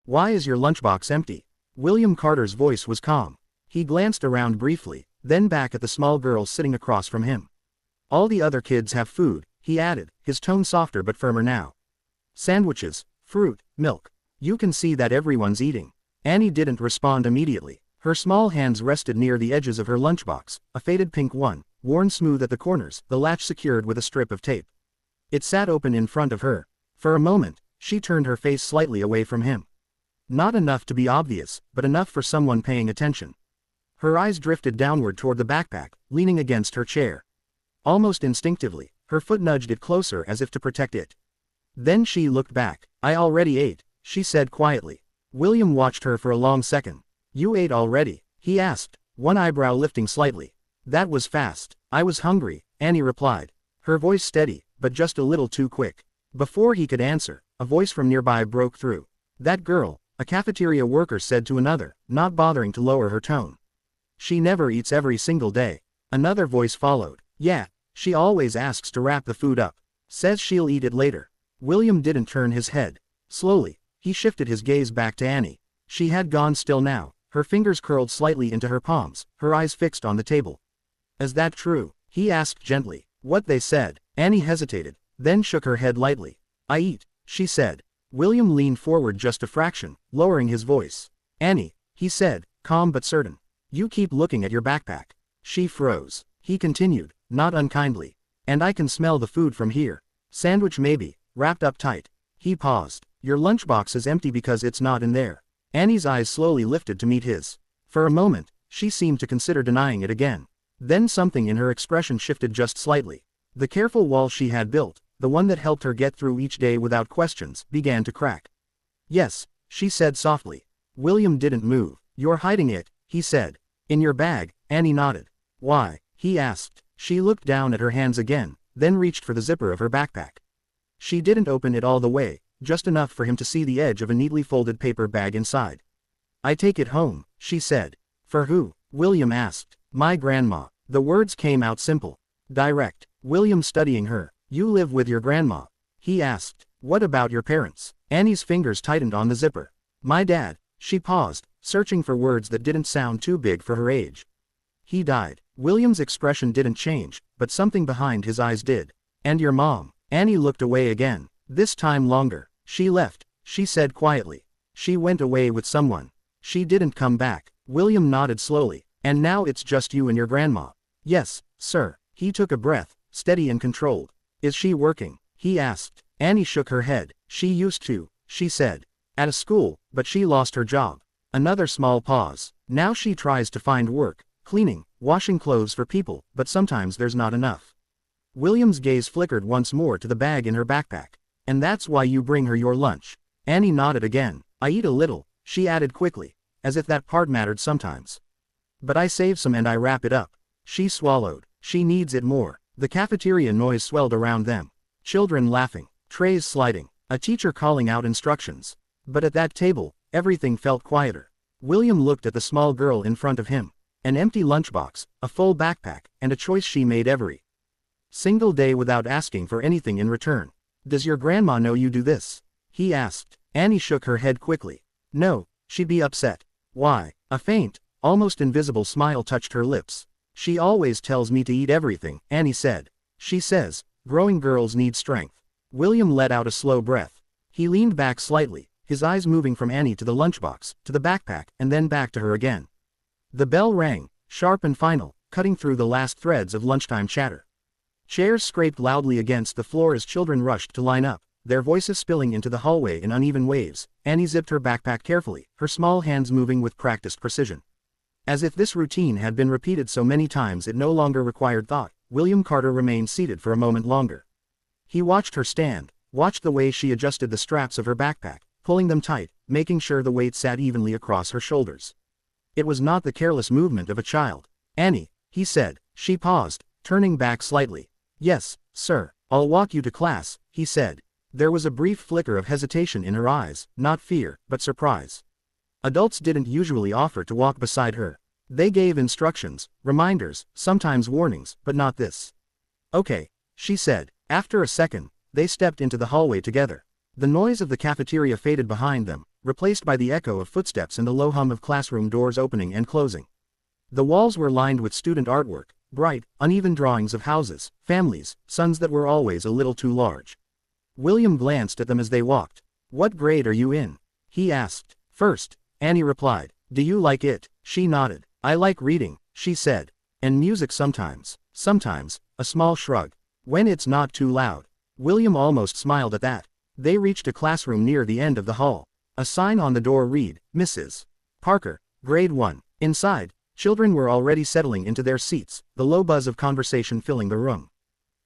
Why is your lunchbox empty? William Carter's voice was calm. He glanced around briefly, then back at the small girl sitting across from him. All the other kids have food, he added, his tone softer but firmer now. Sandwiches, fruit, milk. You can see that everyone's eating. Annie didn't respond immediately. Her small hands rested near the edges of her lunchbox, a faded pink one, worn smooth at the corners, the latch secured with a strip of tape. It sat open in front of her. For a moment, she turned her face slightly away from him. Not enough to be obvious, but enough for someone paying attention. Her eyes drifted downward toward the backpack, leaning against her chair. Almost instinctively, her foot nudged it closer as if to protect it. Then she looked back. I already ate, she said quietly. William watched her for a long second. You ate already? He asked, one eyebrow lifting slightly. That was fast. I was hungry, Annie replied. Her voice steady, but just a little too quick. Before he could answer, a voice from nearby broke through. That girl, a cafeteria worker said to another, not bothering to lower her tone. She never eats every single day. Another voice followed. Yeah, she always asks to wrap the food up. Says she'll eat it later. William didn't turn his head. Slowly, he shifted his gaze back to Annie. She had gone still now, her fingers curled slightly into her palms, her eyes fixed on the table. Is that true? He asked gently. What they said. Annie hesitated, then shook her head lightly. I eat, she said. William leaned forward just a fraction, lowering his voice. Annie, he said, calm but certain. You keep looking at your backpack. She froze. He continued, not unkindly. And I can smell the food from here. Sandwich maybe, wrapped up tight. He paused. Your lunchbox is empty because it's not in there. Annie's eyes slowly lifted to meet his. For a moment, she seemed to consider denying it again. Then something in her expression shifted just slightly. The careful wall she had built, the one that helped her get through each day without questions, began to crack. Yes, she said softly. William didn't move. You're hiding it, he said. In your bag, Annie nodded. Why? He asked. She looked down at her hands again, then reached for the zipper of her backpack. She didn't open it all the way, just enough for him to see the edge of a neatly folded paper bag inside. I take it home, she said. For who? William asked. My grandma. The words came out simple. Direct. William studying her. You live with your grandma? He asked. What about your parents? Annie's fingers tightened on the zipper. My dad. She paused, searching for words that didn't sound too big for her age. He died. William's expression didn't change, but something behind his eyes did. And your mom? Annie looked away again. This time longer. She left, she said quietly. She went away with someone. She didn't come back. William nodded slowly. And now it's just you and your grandma. Yes, sir. He took a breath, steady and controlled. Is she working? He asked. Annie shook her head. She used to, she said. At a school, but she lost her job. Another small pause. Now she tries to find work, cleaning, washing clothes for people, but sometimes there's not enough. William's gaze flickered once more to the bag in her backpack. And that's why you bring her your lunch. Annie nodded again. I eat a little, she added quickly, as if that part mattered sometimes. But I save some and I wrap it up. She swallowed. She needs it more. The cafeteria noise swelled around them. Children laughing, trays sliding, a teacher calling out instructions. But at that table, everything felt quieter. William looked at the small girl in front of him. An empty lunchbox, a full backpack, and a choice she made every single day without asking for anything in return. Does your grandma know you do this? He asked. Annie shook her head quickly. No, she'd be upset. Why? A faint, almost invisible smile touched her lips. She always tells me to eat everything, Annie said. She says, growing girls need strength. William let out a slow breath. He leaned back slightly, his eyes moving from Annie to the lunchbox, to the backpack, and then back to her again. The bell rang, sharp and final, cutting through the last threads of lunchtime chatter. Chairs scraped loudly against the floor as children rushed to line up, their voices spilling into the hallway in uneven waves. Annie zipped her backpack carefully, her small hands moving with practiced precision. As if this routine had been repeated so many times it no longer required thought, William Carter remained seated for a moment longer. He watched her stand, watched the way she adjusted the straps of her backpack, pulling them tight, making sure the weight sat evenly across her shoulders. It was not the careless movement of a child. Annie, he said. She paused, turning back slightly. Yes, sir. I'll walk you to class, he said. There was a brief flicker of hesitation in her eyes, not fear, but surprise. Adults didn't usually offer to walk beside her. They gave instructions, reminders, sometimes warnings, but not this. Okay, she said. After a second, they stepped into the hallway together. The noise of the cafeteria faded behind them, replaced by the echo of footsteps and the low hum of classroom doors opening and closing. The walls were lined with student artwork, bright, uneven drawings of houses, families, suns that were always a little too large. William glanced at them as they walked. "What grade are you in?" he asked. "First," Annie replied. "Do you like it?" She nodded. "I like reading," she said. "And music sometimes." "Sometimes," a small shrug. "When it's not too loud." William almost smiled at that. They reached a classroom near the end of the hall. A sign on the door read, "Mrs. Parker, Grade 1. Inside, children were already settling into their seats, the low buzz of conversation filling the room.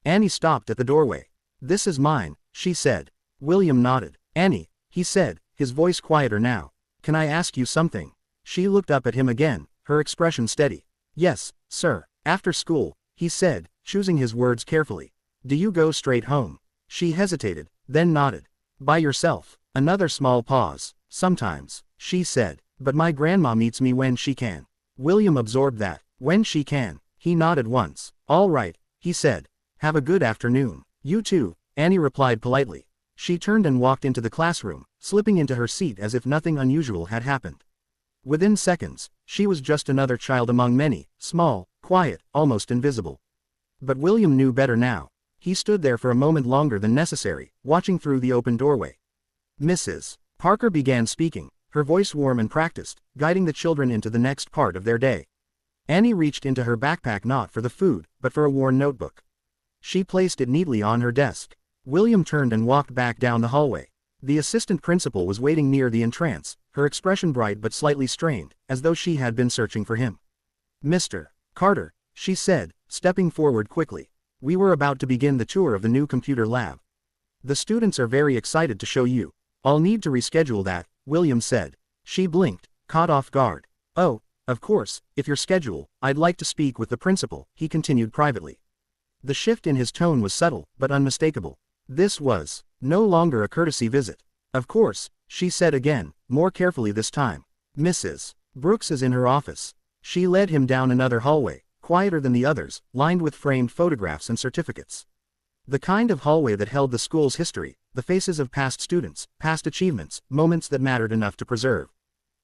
Annie stopped at the doorway. "This is mine," she said. William nodded. "Annie," he said, his voice quieter now. "Can I ask you something?" She looked up at him again, her expression steady. "Yes, sir. After school," he said, choosing his words carefully. "Do you go straight home?" She hesitated, then nodded. "By yourself?" Another small pause. "Sometimes," she said, "but my grandma meets me when she can." William absorbed that. When she can. He nodded once. "All right," he said. "Have a good afternoon." "You too," Annie replied politely. She turned and walked into the classroom, slipping into her seat as if nothing unusual had happened. Within seconds, she was just another child among many, small, quiet, almost invisible. But William knew better now. He stood there for a moment longer than necessary, watching through the open doorway. Mrs. Parker began speaking, her voice warm and practiced, guiding the children into the next part of their day. Annie reached into her backpack not for the food, but for a worn notebook. She placed it neatly on her desk. William turned and walked back down the hallway. The assistant principal was waiting near the entrance, her expression bright but slightly strained, as though she had been searching for him. "Mr. Carter," she said, stepping forward quickly. "We were about to begin the tour of the new computer lab. The students are very excited to show you." "I'll need to reschedule that," William said. She blinked, caught off guard. "Oh, of course, if your schedule, I'd like to speak with the principal," he continued privately. The shift in his tone was subtle, but unmistakable. This was no longer a courtesy visit. "Of course," she said again, more carefully this time. "Mrs. Brooks is in her office." She led him down another hallway, quieter than the others, lined with framed photographs and certificates. The kind of hallway that held the school's history, the faces of past students, past achievements, moments that mattered enough to preserve.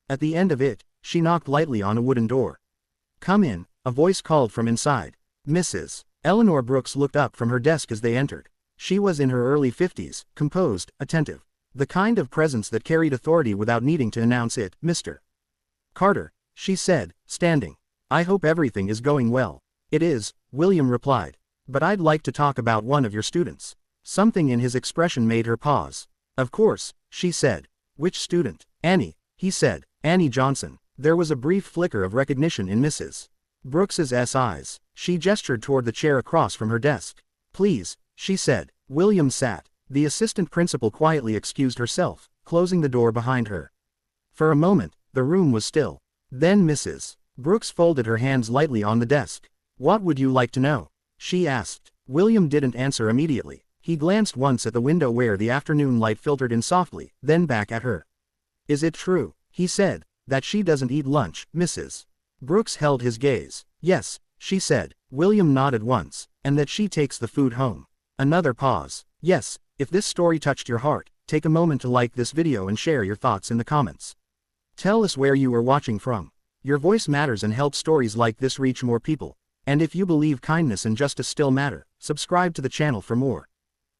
At the end of it, she knocked lightly on a wooden door. "Come in," a voice called from inside. Mrs. Eleanor Brooks looked up from her desk as they entered. She was in her early 50s, composed, attentive. The kind of presence that carried authority without needing to announce it. "Mr. Carter," she said, standing. "I hope everything is going well." "It is," William replied. "But I'd like to talk about one of your students." Something in his expression made her pause. "Of course," she said. "Which student?" "Annie," he said. "Annie Johnson." There was a brief flicker of recognition in Mrs. Brooks's eyes. She gestured toward the chair across from her desk. "Please," she said. William sat. The assistant principal quietly excused herself, closing the door behind her. For a moment, the room was still. Then Mrs. Brooks folded her hands lightly on the desk. "What would you like to know?" she asked. William didn't answer immediately. He glanced once at the window where the afternoon light filtered in softly, then back at her. "Is it true," he said, "that she doesn't eat lunch?" Mrs. Brooks held his gaze. "Yes," she said. William nodded once. "And that she takes the food home." Another pause. "Yes, if this story touched your heart, take a moment to like this video and share your thoughts in the comments. Tell us where you are watching from. Your voice matters and helps stories like this reach more people. And if you believe kindness and justice still matter, subscribe to the channel for more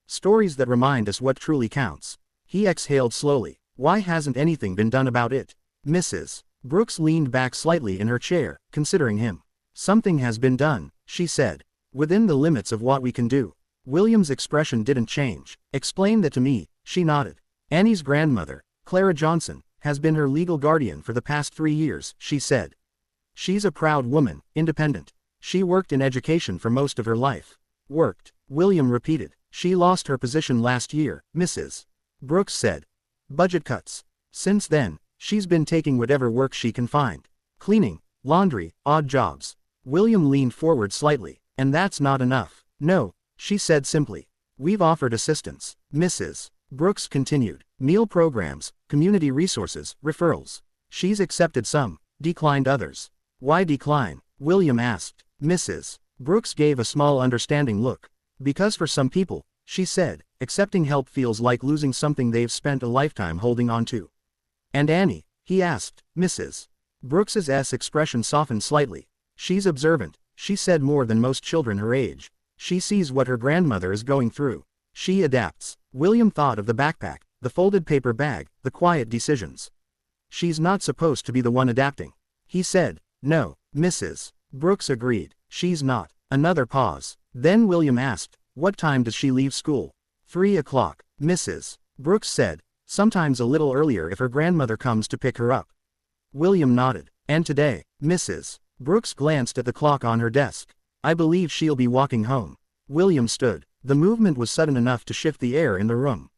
stories that remind us what truly counts." He exhaled slowly. "Why hasn't anything been done about it?" Mrs. Brooks leaned back slightly in her chair, considering him. "Something has been done," she said. "Within the limits of what we can do." William's expression didn't change. "Explain that to me," she nodded. "Annie's grandmother, Clara Johnson, has been her legal guardian for the past 3 years, she said. She's a proud woman, independent. She worked in education for most of her life." "Worked," William repeated. "She lost her position last year," Mrs. Brooks said. "Budget cuts. Since then, she's been taking whatever work she can find. Cleaning, laundry, odd jobs." William leaned forward slightly. "And that's not enough." "No," she said simply. "We've offered assistance." Mrs. Brooks continued. "Meal programs, community resources, referrals. She's accepted some, declined others." "Why decline?" William asked. Mrs. Brooks gave a small understanding look. "Because for some people," she said, "accepting help feels like losing something they've spent a lifetime holding on to." And Annie? He asked. Mrs. Brooks's expression softened slightly. She's observant, she said, more than most children her age. She sees what her grandmother is going through. She adapts. William thought of the backpack, the folded paper bag, the quiet decisions. She's not supposed to be the one adapting. He said. No, Mrs. Brooks agreed. She's not. Another pause. Then William asked, what time does she leave school? 3 o'clock, Mrs. Brooks said. Sometimes a little earlier if her grandmother comes to pick her up. William nodded. And today? Mrs. Brooks glanced at the clock on her desk. I believe she'll be walking home. William stood. The movement was sudden enough to shift the air in the room.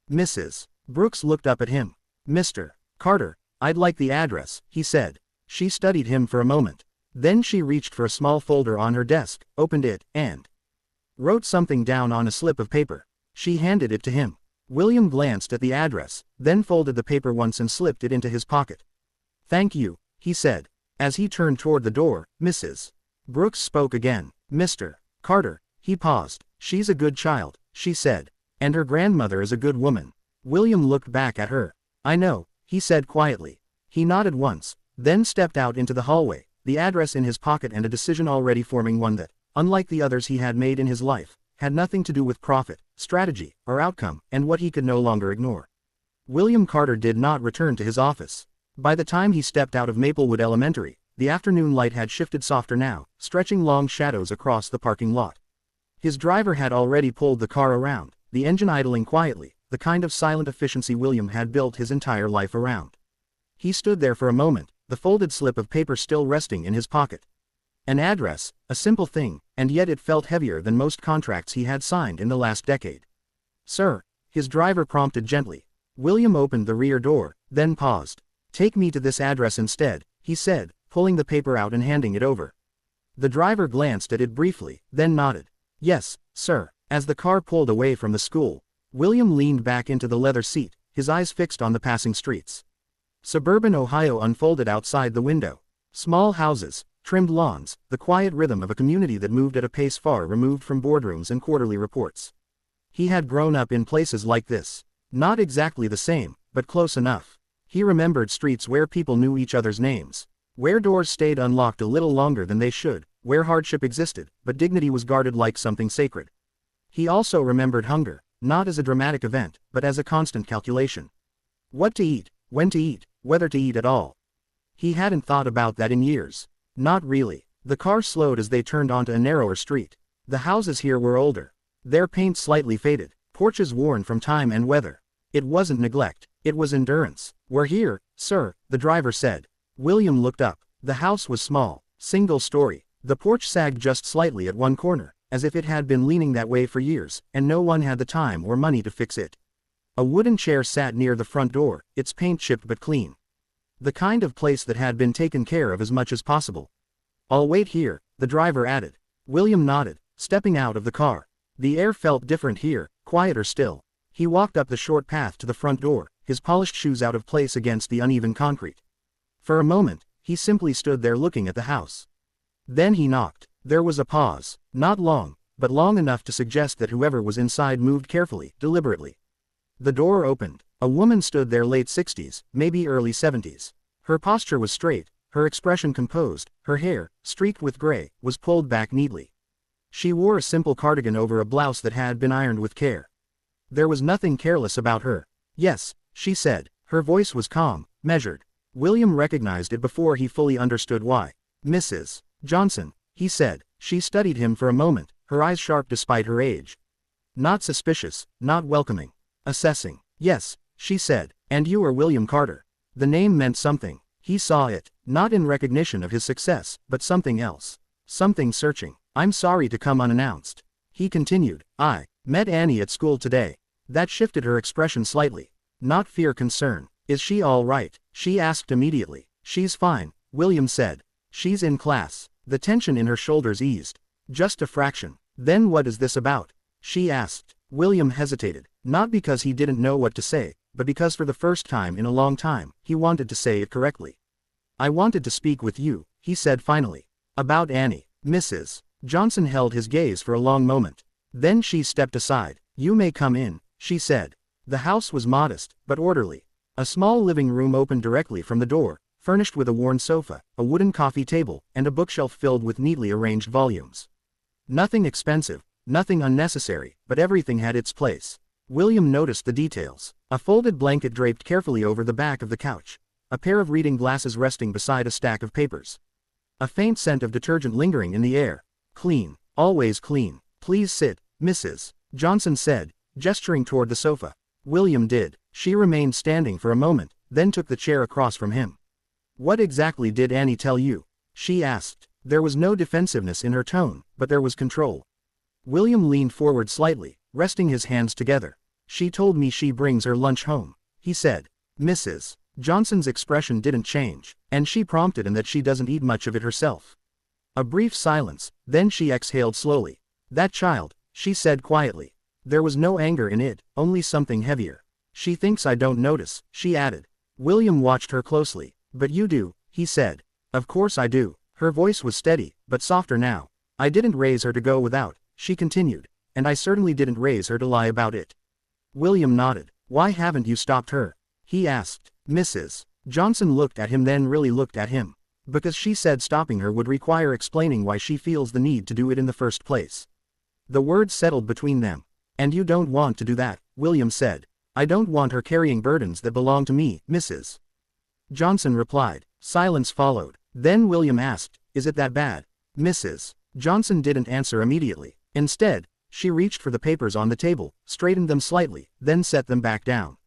Mrs. Brooks looked up at him. Mr. Carter, I'd like the address, he said. She studied him for a moment. Then she reached for a small folder on her desk, opened it, and wrote something down on a slip of paper. She handed it to him. William glanced at the address, then folded the paper once and slipped it into his pocket. Thank you, he said. As he turned toward the door, Mrs. Brooks spoke again. Mr. Carter, he paused. She's a good child, she said. And her grandmother is a good woman. William looked back at her. I know, he said quietly. He nodded once, then stepped out into the hallway, the address in his pocket and a decision already forming, one that, unlike the others he had made in his life, had nothing to do with profit, strategy, or outcome, and what he could no longer ignore. William Carter did not return to his office. By the time he stepped out of Maplewood Elementary, the afternoon light had shifted softer now, stretching long shadows across the parking lot. His driver had already pulled the car around, the engine idling quietly, the kind of silent efficiency William had built his entire life around. He stood there for a moment, the folded slip of paper still resting in his pocket. An address, a simple thing, and yet it felt heavier than most contracts he had signed in the last decade. Sir, his driver prompted gently. William opened the rear door, then paused. Take me to this address instead, he said, pulling the paper out and handing it over. The driver glanced at it briefly, then nodded. Yes, sir. As the car pulled away from the school, William leaned back into the leather seat, his eyes fixed on the passing streets. Suburban Ohio unfolded outside the window. Small houses, trimmed lawns, the quiet rhythm of a community that moved at a pace far removed from boardrooms and quarterly reports. He had grown up in places like this. Not exactly the same, but close enough. He remembered streets where people knew each other's names, where doors stayed unlocked a little longer than they should, where hardship existed, but dignity was guarded like something sacred. He also remembered hunger, not as a dramatic event, but as a constant calculation. What to eat, when to eat, whether to eat at all. He hadn't thought about that in years. Not really. The car slowed as they turned onto a narrower street. The houses here were older. Their paint slightly faded, porches worn from time and weather. It wasn't neglect, it was endurance. We're here, sir, the driver said. William looked up. The house was small, single story. The porch sagged just slightly at one corner, as if it had been leaning that way for years, and no one had the time or money to fix it. A wooden chair sat near the front door, its paint chipped but clean. The kind of place that had been taken care of as much as possible. I'll wait here, the driver added. William nodded, stepping out of the car. The air felt different here, quieter still. He walked up the short path to the front door, his polished shoes out of place against the uneven concrete. For a moment, he simply stood there looking at the house. Then he knocked. There was a pause, not long, but long enough to suggest that whoever was inside moved carefully, deliberately. The door opened. A woman stood there, late 60s, maybe early 70s. Her posture was straight, her expression composed, her hair, streaked with gray, was pulled back neatly. She wore a simple cardigan over a blouse that had been ironed with care. There was nothing careless about her. Yes, she said. Her voice was calm, measured. William recognized it before he fully understood why. Mrs. Johnson, he said. She studied him for a moment, her eyes sharp despite her age. Not suspicious, not welcoming. Assessing. Yes, she said. And you are William Carter. The name meant something. He saw it, not in recognition of his success, but something else. Something searching. I'm sorry to come unannounced. He continued. I met Annie at school today. That shifted her expression slightly. Not fear, concern. Is she all right? She asked immediately. She's fine, William said. She's in class. The tension in her shoulders eased. Just a fraction. Then what is this about? She asked. William hesitated, not because he didn't know what to say, but because for the first time in a long time, he wanted to say it correctly. I wanted to speak with you, he said finally. About Annie. Mrs. Johnson held his gaze for a long moment. Then she stepped aside. You may come in, she said. The house was modest, but orderly. A small living room opened directly from the door, furnished with a worn sofa, a wooden coffee table, and a bookshelf filled with neatly arranged volumes. Nothing expensive, nothing unnecessary, but everything had its place. William noticed the details. A folded blanket draped carefully over the back of the couch. A pair of reading glasses resting beside a stack of papers. A faint scent of detergent lingering in the air. Clean, always clean. Please sit, Mrs. Johnson said, gesturing toward the sofa. William did. She remained standing for a moment, then took the chair across from him. What exactly did Annie tell you? She asked. There was no defensiveness in her tone, but there was control. William leaned forward slightly, resting his hands together. She told me she brings her lunch home, he said. Mrs. Johnson's expression didn't change, and she prompted and that she doesn't eat much of it herself. A brief silence, then she exhaled slowly. That child, she said quietly. There was no anger in it, only something heavier. She thinks I don't notice, she added. William watched her closely. But you do, he said. Of course I do. Her voice was steady, but softer now. I didn't raise her to go without, she continued, and I certainly didn't raise her to lie about it. William nodded. Why haven't you stopped her? He asked. Mrs. Johnson looked at him, then really looked at him. Because she said stopping her would require explaining why she feels the need to do it in the first place. The words settled between them. And you don't want to do that, William said. I don't want her carrying burdens that belong to me, Mrs. Johnson replied. Silence followed. Then William asked, is it that bad? Mrs. Johnson didn't answer immediately. Instead, she reached for the papers on the table, straightened them slightly, then set them back down.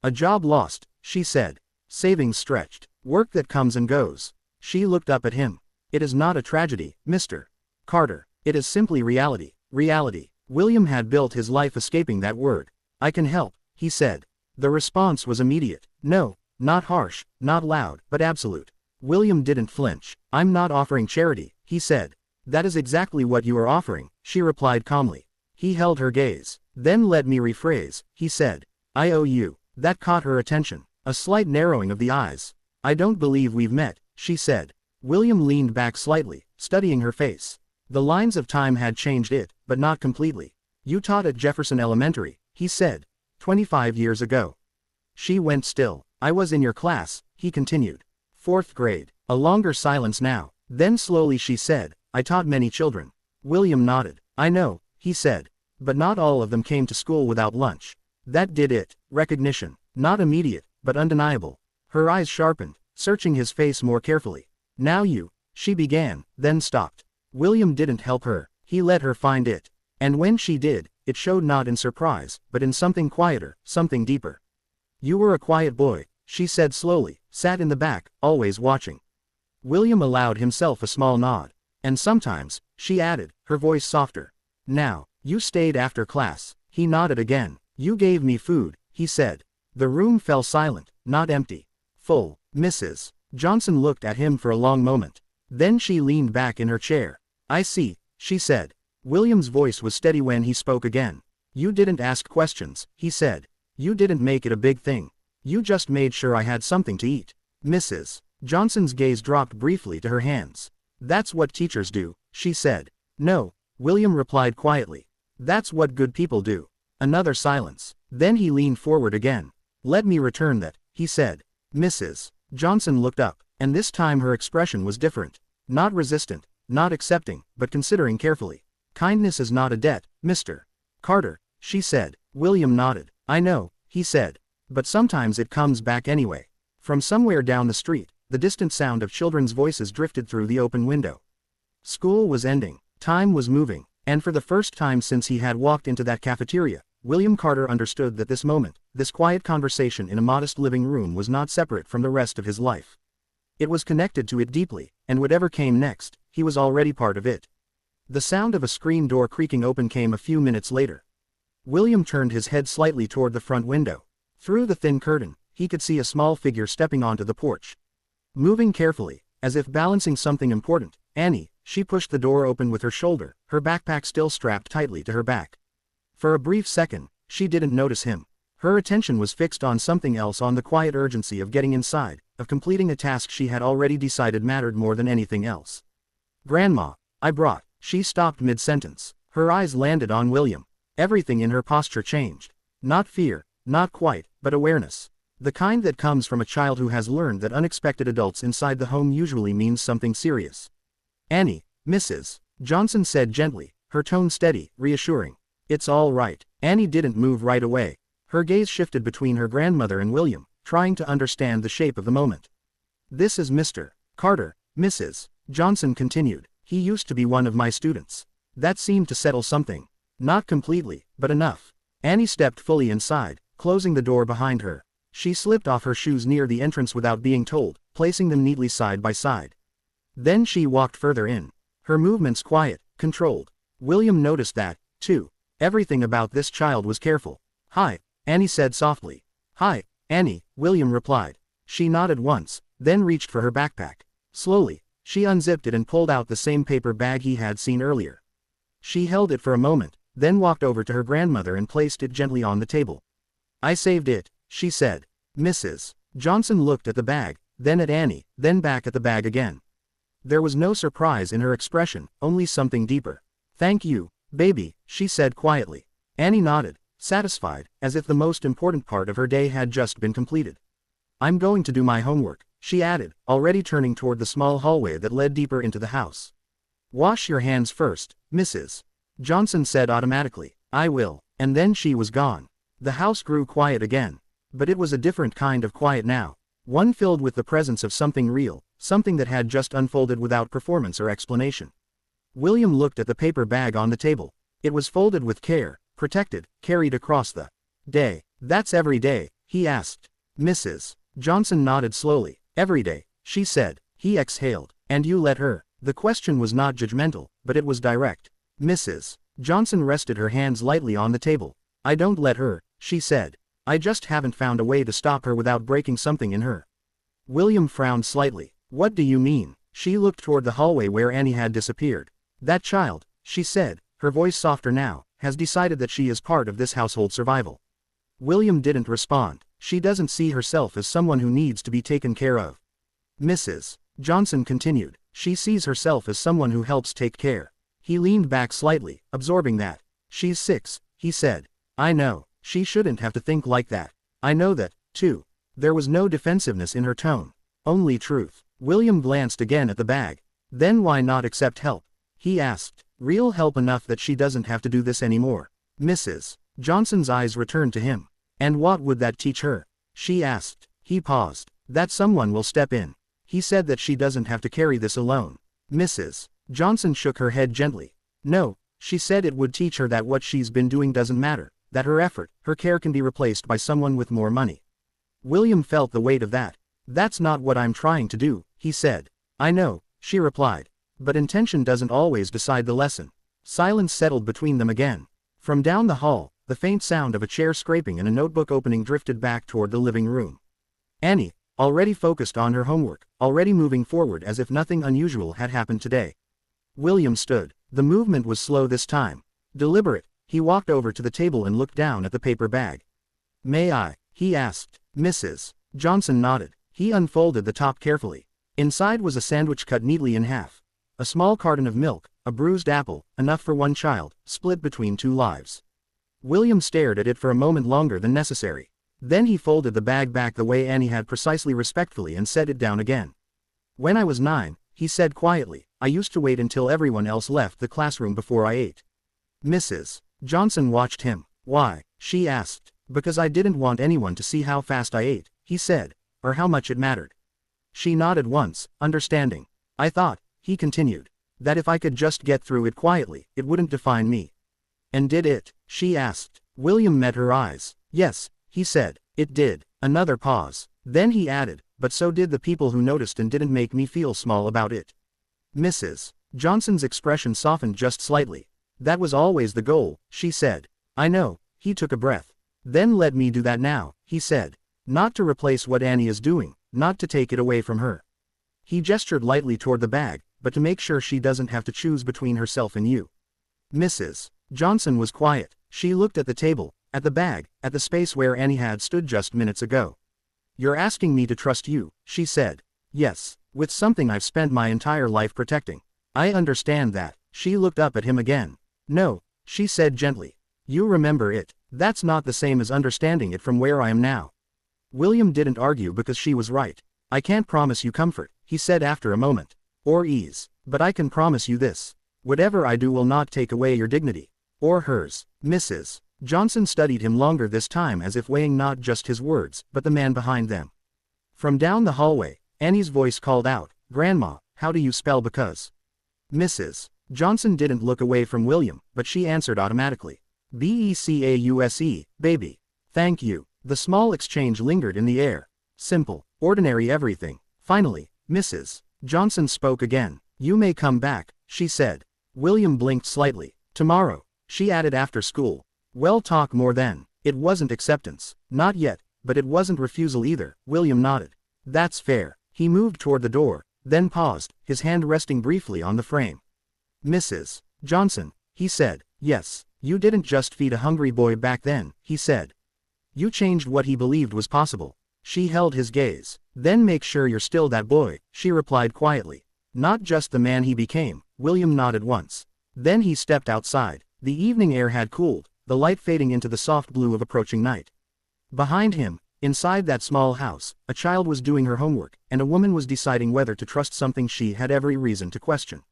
A job lost, she said. Savings stretched. Work that comes and goes. She looked up at him. It is not a tragedy, Mr. Carter. It is simply reality. Reality. William had built his life escaping that word. I can help, he said. The response was immediate. No, not harsh, not loud, but absolute. William didn't flinch. I'm not offering charity, he said. That is exactly what you are offering, she replied calmly. He held her gaze. Then let me rephrase, he said. I owe you. That caught her attention. A slight narrowing of the eyes. I don't believe we've met, she said. William leaned back slightly, studying her face. The lines of time had changed it, but not completely. You taught at Jefferson Elementary, he said. 25 years ago. She went still. I was in your class, he continued. 4th grade. A longer silence now. Then slowly she said, I taught many children. William nodded. I know, he said. But not all of them came to school without lunch. That did it. Recognition. Not immediate, but undeniable. Her eyes sharpened, searching his face more carefully. Now you, she began, then stopped. William didn't help her. He let her find it. And when she did, it showed not in surprise, but in something quieter, something deeper. You were a quiet boy, she said slowly, sat in the back, always watching. William allowed himself a small nod. And sometimes, she added, her voice softer. Now, you stayed after class. He nodded again. You gave me food, he said. The room fell silent, not empty. Full. Mrs. Johnson looked at him for a long moment. Then she leaned back in her chair. I see, she said. William's voice was steady when he spoke again. You didn't ask questions, he said. You didn't make it a big thing. You just made sure I had something to eat. Mrs. Johnson's gaze dropped briefly to her hands. That's what teachers do, she said. No, William replied quietly. That's what good people do. Another silence. Then he leaned forward again. Let me return that, he said. Mrs. Johnson looked up, and this time her expression was different. Not resistant, not accepting, but considering carefully. Kindness is not a debt, Mr. Carter, she said. William nodded. I know, he said. But sometimes it comes back anyway. From somewhere down the street, the distant sound of children's voices drifted through the open window. School was ending. Time was moving. And for the first time since he had walked into that cafeteria, William Carter understood that this moment, this quiet conversation in a modest living room was not separate from the rest of his life. It was connected to it deeply, and whatever came next, he was already part of it. The sound of a screen door creaking open came a few minutes later. William turned his head slightly toward the front window. Through the thin curtain, he could see a small figure stepping onto the porch. Moving carefully, as if balancing something important, Annie, she pushed the door open with her shoulder, her backpack still strapped tightly to her back. For a brief second, she didn't notice him. Her attention was fixed on something else, on the quiet urgency of getting inside, of completing a task she had already decided mattered more than anything else. Grandma, I brought. She stopped mid-sentence. Her eyes landed on William. Everything in her posture changed. Not fear, not quite, but awareness. The kind that comes from a child who has learned that unexpected adults inside the home usually means something serious. Annie, Mrs. Johnson said gently, her tone steady, reassuring. It's all right. Annie didn't move right away. Her gaze shifted between her grandmother and William, trying to understand the shape of the moment. This is Mr. Carter, Mrs. Johnson continued. He used to be one of my students. That seemed to settle something. Not completely, but enough. Annie stepped fully inside, closing the door behind her. She slipped off her shoes near the entrance without being told, placing them neatly side by side. Then she walked further in. Her movements quiet, controlled. William noticed that, too. Everything about this child was careful. Hi, Annie said softly. Hi, Annie, William replied. She nodded once, then reached for her backpack. Slowly, she unzipped it and pulled out the same paper bag he had seen earlier. She held it for a moment, then walked over to her grandmother and placed it gently on the table. I saved it, she said. Mrs. Johnson looked at the bag, then at Annie, then back at the bag again. There was no surprise in her expression, only something deeper. Thank you, baby, she said quietly. Annie nodded, satisfied, as if the most important part of her day had just been completed. I'm going to do my homework, she added, already turning toward the small hallway that led deeper into the house. Wash your hands first, Mrs. Johnson said automatically. I will. And then she was gone. The house grew quiet again. But it was a different kind of quiet now. One filled with the presence of something real, something that had just unfolded without performance or explanation. William looked at the paper bag on the table. It was folded with care, protected, carried across the day. That's every day, he asked. Mrs. Johnson nodded slowly. Every day, she said. He exhaled. And you let her? The question was not judgmental, but it was direct. Mrs. Johnson rested her hands lightly on the table. I don't let her, she said. I just haven't found a way to stop her without breaking something in her. William frowned slightly. What do you mean? She looked toward the hallway where Annie had disappeared. That child, she said, her voice softer now, has decided that she is part of this household survival. William didn't respond. She doesn't see herself as someone who needs to be taken care of. Mrs. Johnson continued. She sees herself as someone who helps take care. He leaned back slightly, absorbing that. She's 6, he said. I know. She shouldn't have to think like that. I know that, too. There was no defensiveness in her tone. Only truth. William glanced again at the bag. Then why not accept help? He asked. Real help enough that she doesn't have to do this anymore. Mrs. Johnson's eyes returned to him. And what would that teach her? She asked. He paused. That someone will step in. He said that she doesn't have to carry this alone. Mrs. Johnson shook her head gently. No, she said it would teach her that what she's been doing doesn't matter. That her effort, her care can be replaced by someone with more money. William felt the weight of that. That's not what I'm trying to do, he said. I know, she replied. But intention doesn't always decide the lesson. Silence settled between them again. From down the hall, the faint sound of a chair scraping and a notebook opening drifted back toward the living room. Annie, already focused on her homework, already moving forward as if nothing unusual had happened today. William stood. The movement was slow this time. Deliberate. He walked over to the table and looked down at the paper bag. May I? He asked. Mrs. Johnson nodded. He unfolded the top carefully. Inside was a sandwich cut neatly in half. A small carton of milk, a bruised apple, enough for one child, split between 2 lives. William stared at it for a moment longer than necessary. Then he folded the bag back the way Annie had precisely respectfully and set it down again. When I was 9, he said quietly, I used to wait until everyone else left the classroom before I ate. Mrs. Johnson watched him. Why? She asked. Because I didn't want anyone to see how fast I ate, he said, or how much it mattered. She nodded once, understanding. I thought, he continued, that if I could just get through it quietly, it wouldn't define me. And did it? She asked. William met her eyes. Yes, he said, it did. Another pause. Then he added, but so did the people who noticed and didn't make me feel small about it. Mrs. Johnson's expression softened just slightly. That was always the goal, she said. I know, he took a breath. Then let me do that now, he said. Not to replace what Annie is doing, not to take it away from her. He gestured lightly toward the bag, but to make sure she doesn't have to choose between herself and you. Mrs. Johnson was quiet. She looked at the table, at the bag, at the space where Annie had stood just minutes ago. You're asking me to trust you, she said. Yes, with something I've spent my entire life protecting. I understand that. She looked up at him again. No, she said gently. You remember it. That's not the same as understanding it from where I am now. William didn't argue because she was right. I can't promise you comfort, he said after a moment. Or ease. But I can promise you this. Whatever I do will not take away your dignity. Or hers. Mrs. Johnson studied him longer this time, as if weighing not just his words, but the man behind them. From down the hallway, Annie's voice called out, "Grandma, how do you spell because?" Mrs. Johnson didn't look away from William, but she answered automatically. "Because, baby. Thank you." The small exchange lingered in the air. Simple, ordinary everything. Finally, Mrs. Johnson spoke again. "You may come back," she said. William blinked slightly. "Tomorrow," she added, "after school." "Well, talk more then." It wasn't acceptance. Not yet, but it wasn't refusal either. William nodded. "That's fair." He moved toward the door, then paused, his hand resting briefly on the frame. "Mrs. Johnson," he said. "Yes, you didn't just feed a hungry boy back then," he said. "You changed what he believed was possible." She held his gaze. "Then make sure you're still that boy," she replied quietly. "Not just the man he became." William nodded once. Then he stepped outside. The evening air had cooled, the light fading into the soft blue of approaching night. Behind him, inside that small house, a child was doing her homework, and a woman was deciding whether to trust something she had every reason to question.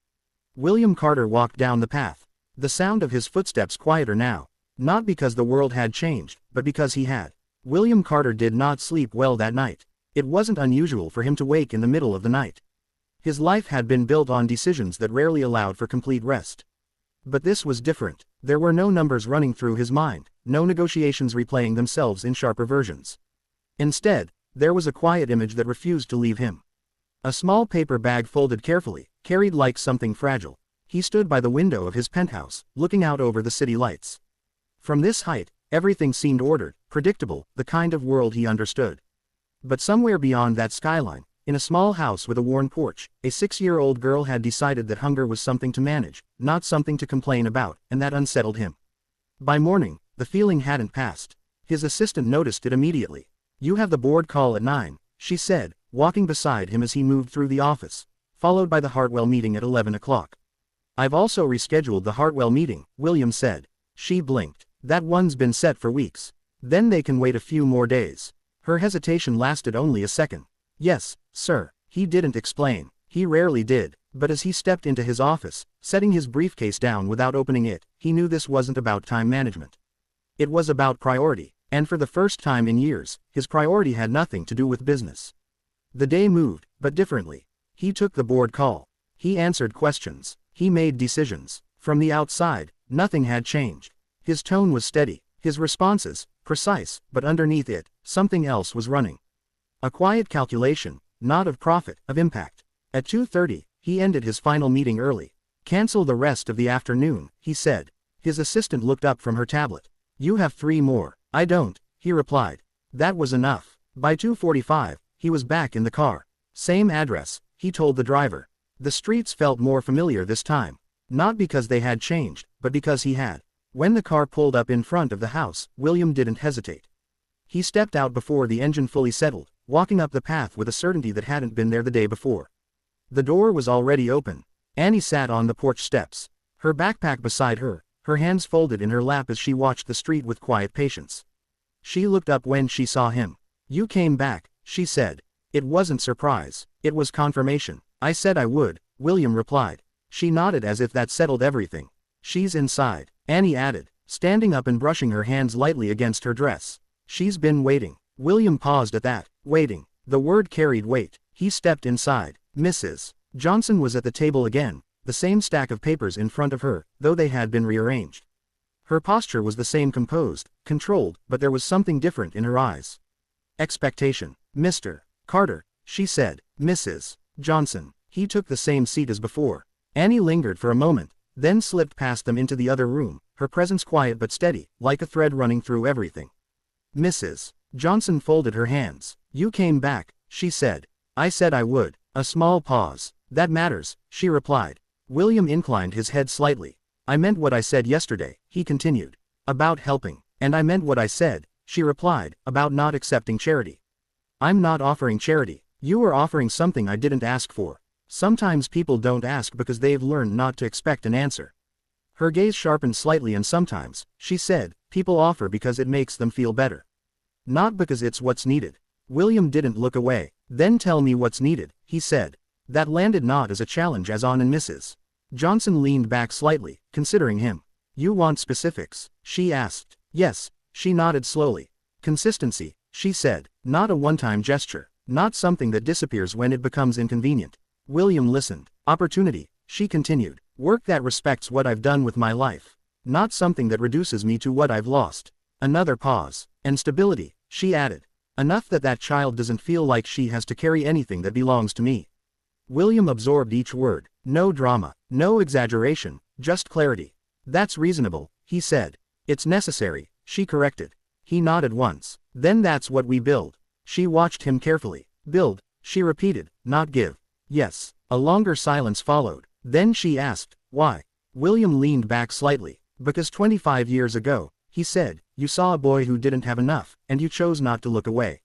William Carter walked down the path. The sound of his footsteps quieter now. Not because the world had changed, but because he had. William Carter did not sleep well that night. It wasn't unusual for him to wake in the middle of the night. His life had been built on decisions that rarely allowed for complete rest. But this was different. There were no numbers running through his mind, no negotiations replaying themselves in sharper versions. Instead, there was a quiet image that refused to leave him. A small paper bag folded carefully, carried like something fragile. He stood by the window of his penthouse, looking out over the city lights. From this height, everything seemed ordered, predictable, the kind of world he understood. But somewhere beyond that skyline, in a small house with a worn porch, a 6-year-old girl had decided that hunger was something to manage, not something to complain about, and that unsettled him. By morning, the feeling hadn't passed. His assistant noticed it immediately. "You have the board call at 9, she said, walking beside him as he moved through the office, followed by the Hartwell meeting at 11 o'clock. "I've also rescheduled the Hartwell meeting," William said. She blinked. "That one's been set for weeks. Then they can wait a few more days." Her hesitation lasted only a second. "Yes, sir." He didn't explain. He rarely did. But as he stepped into his office, setting his briefcase down without opening it, he knew this wasn't about time management. It was about priority, and for the first time in years, his priority had nothing to do with business. The day moved, but differently. He took the board call. He answered questions. He made decisions. From the outside, nothing had changed. His tone was steady, his responses, precise, but underneath it, something else was running. A quiet calculation, not of profit, of impact. At 2:30, he ended his final meeting early. "Cancel the rest of the afternoon," he said. His assistant looked up from her tablet. "You have 3 more. "I don't," he replied. That was enough. By 2:45, he was back in the car. Same address, he told the driver. The streets felt more familiar this time. Not because they had changed, but because he had. When the car pulled up in front of the house, William didn't hesitate. He stepped out before the engine fully settled, walking up the path with a certainty that hadn't been there the day before. The door was already open. Annie sat on the porch steps, her backpack beside her, her hands folded in her lap as she watched the street with quiet patience. She looked up when she saw him. "You came back," she said. It wasn't surprise, it was confirmation. "I said I would," William replied. She nodded as if that settled everything. "She's inside," Annie added, standing up and brushing her hands lightly against her dress. "She's been waiting." William paused at that. Waiting. The word carried weight. He stepped inside. Mrs. Johnson was at the table again, the same stack of papers in front of her, though they had been rearranged. Her posture was the same, composed, controlled, but there was something different in her eyes. Expectation. "Mr. Carter," she said. "Mrs. Johnson." He took the same seat as before. Annie lingered for a moment, then slipped past them into the other room, her presence quiet but steady, like a thread running through everything. Mrs. Johnson folded her hands. "You came back," she said. "I said I would." A small pause. "That matters," she replied. William inclined his head slightly. "I meant what I said yesterday," he continued. "About helping." "And I meant what I said," she replied, "about not accepting charity." "I'm not offering charity. You are offering something I didn't ask for." Sometimes people don't ask because they've learned not to expect an answer. Her gaze sharpened slightly. "And sometimes," she said, "people offer because it makes them feel better. Not because it's what's needed." William didn't look away. Then tell me what's needed, he said. That landed not as a challenge as on and Mrs. Johnson leaned back slightly, considering him. You want specifics? She asked. Yes, she nodded slowly. Consistency, she said, not a one-time gesture, not something that disappears when it becomes inconvenient. William listened. Opportunity, she continued, work that respects what I've done with my life. Not something that reduces me to what I've lost. Another pause. And stability, she added. Enough that that child doesn't feel like she has to carry anything that belongs to me. William absorbed each word. No drama, no exaggeration, just clarity. That's reasonable, he said. It's necessary, she corrected. He nodded once. Then that's what we build. She watched him carefully. Build, she repeated, not give. Yes. A longer silence followed. Then she asked, why? William leaned back slightly. Because 25 years ago, he said, you saw a boy who didn't have enough, and you chose not to look away.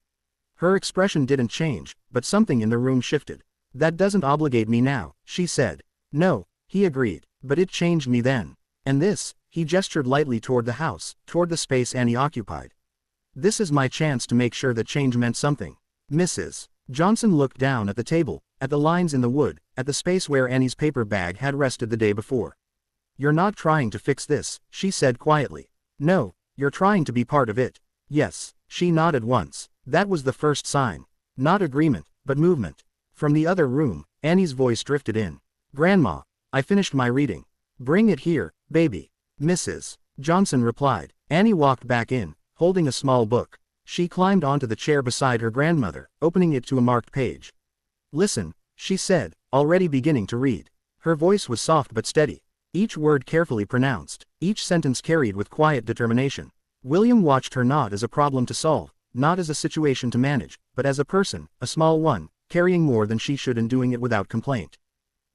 Her expression didn't change, but something in the room shifted. That doesn't obligate me now, she said. No, he agreed, but it changed me then. And this, he gestured lightly toward the house, toward the space Annie occupied. This is my chance to make sure that change meant something. Mrs. Johnson looked down at the table, at the lines in the wood, at the space where Annie's paper bag had rested the day before. You're not trying to fix this, she said quietly. No, you're trying to be part of it. Yes, she nodded once. That was the first sign. Not agreement, but movement. From the other room, Annie's voice drifted in. Grandma, I finished my reading. Bring it here, baby. Mrs. Johnson replied. Annie walked back in, holding a small book. She climbed onto the chair beside her grandmother, opening it to a marked page. Listen, she said, already beginning to read. Her voice was soft but steady. Each word carefully pronounced, each sentence carried with quiet determination. William watched her not as a problem to solve, not as a situation to manage, but as a person, a small one, carrying more than she should and doing it without complaint.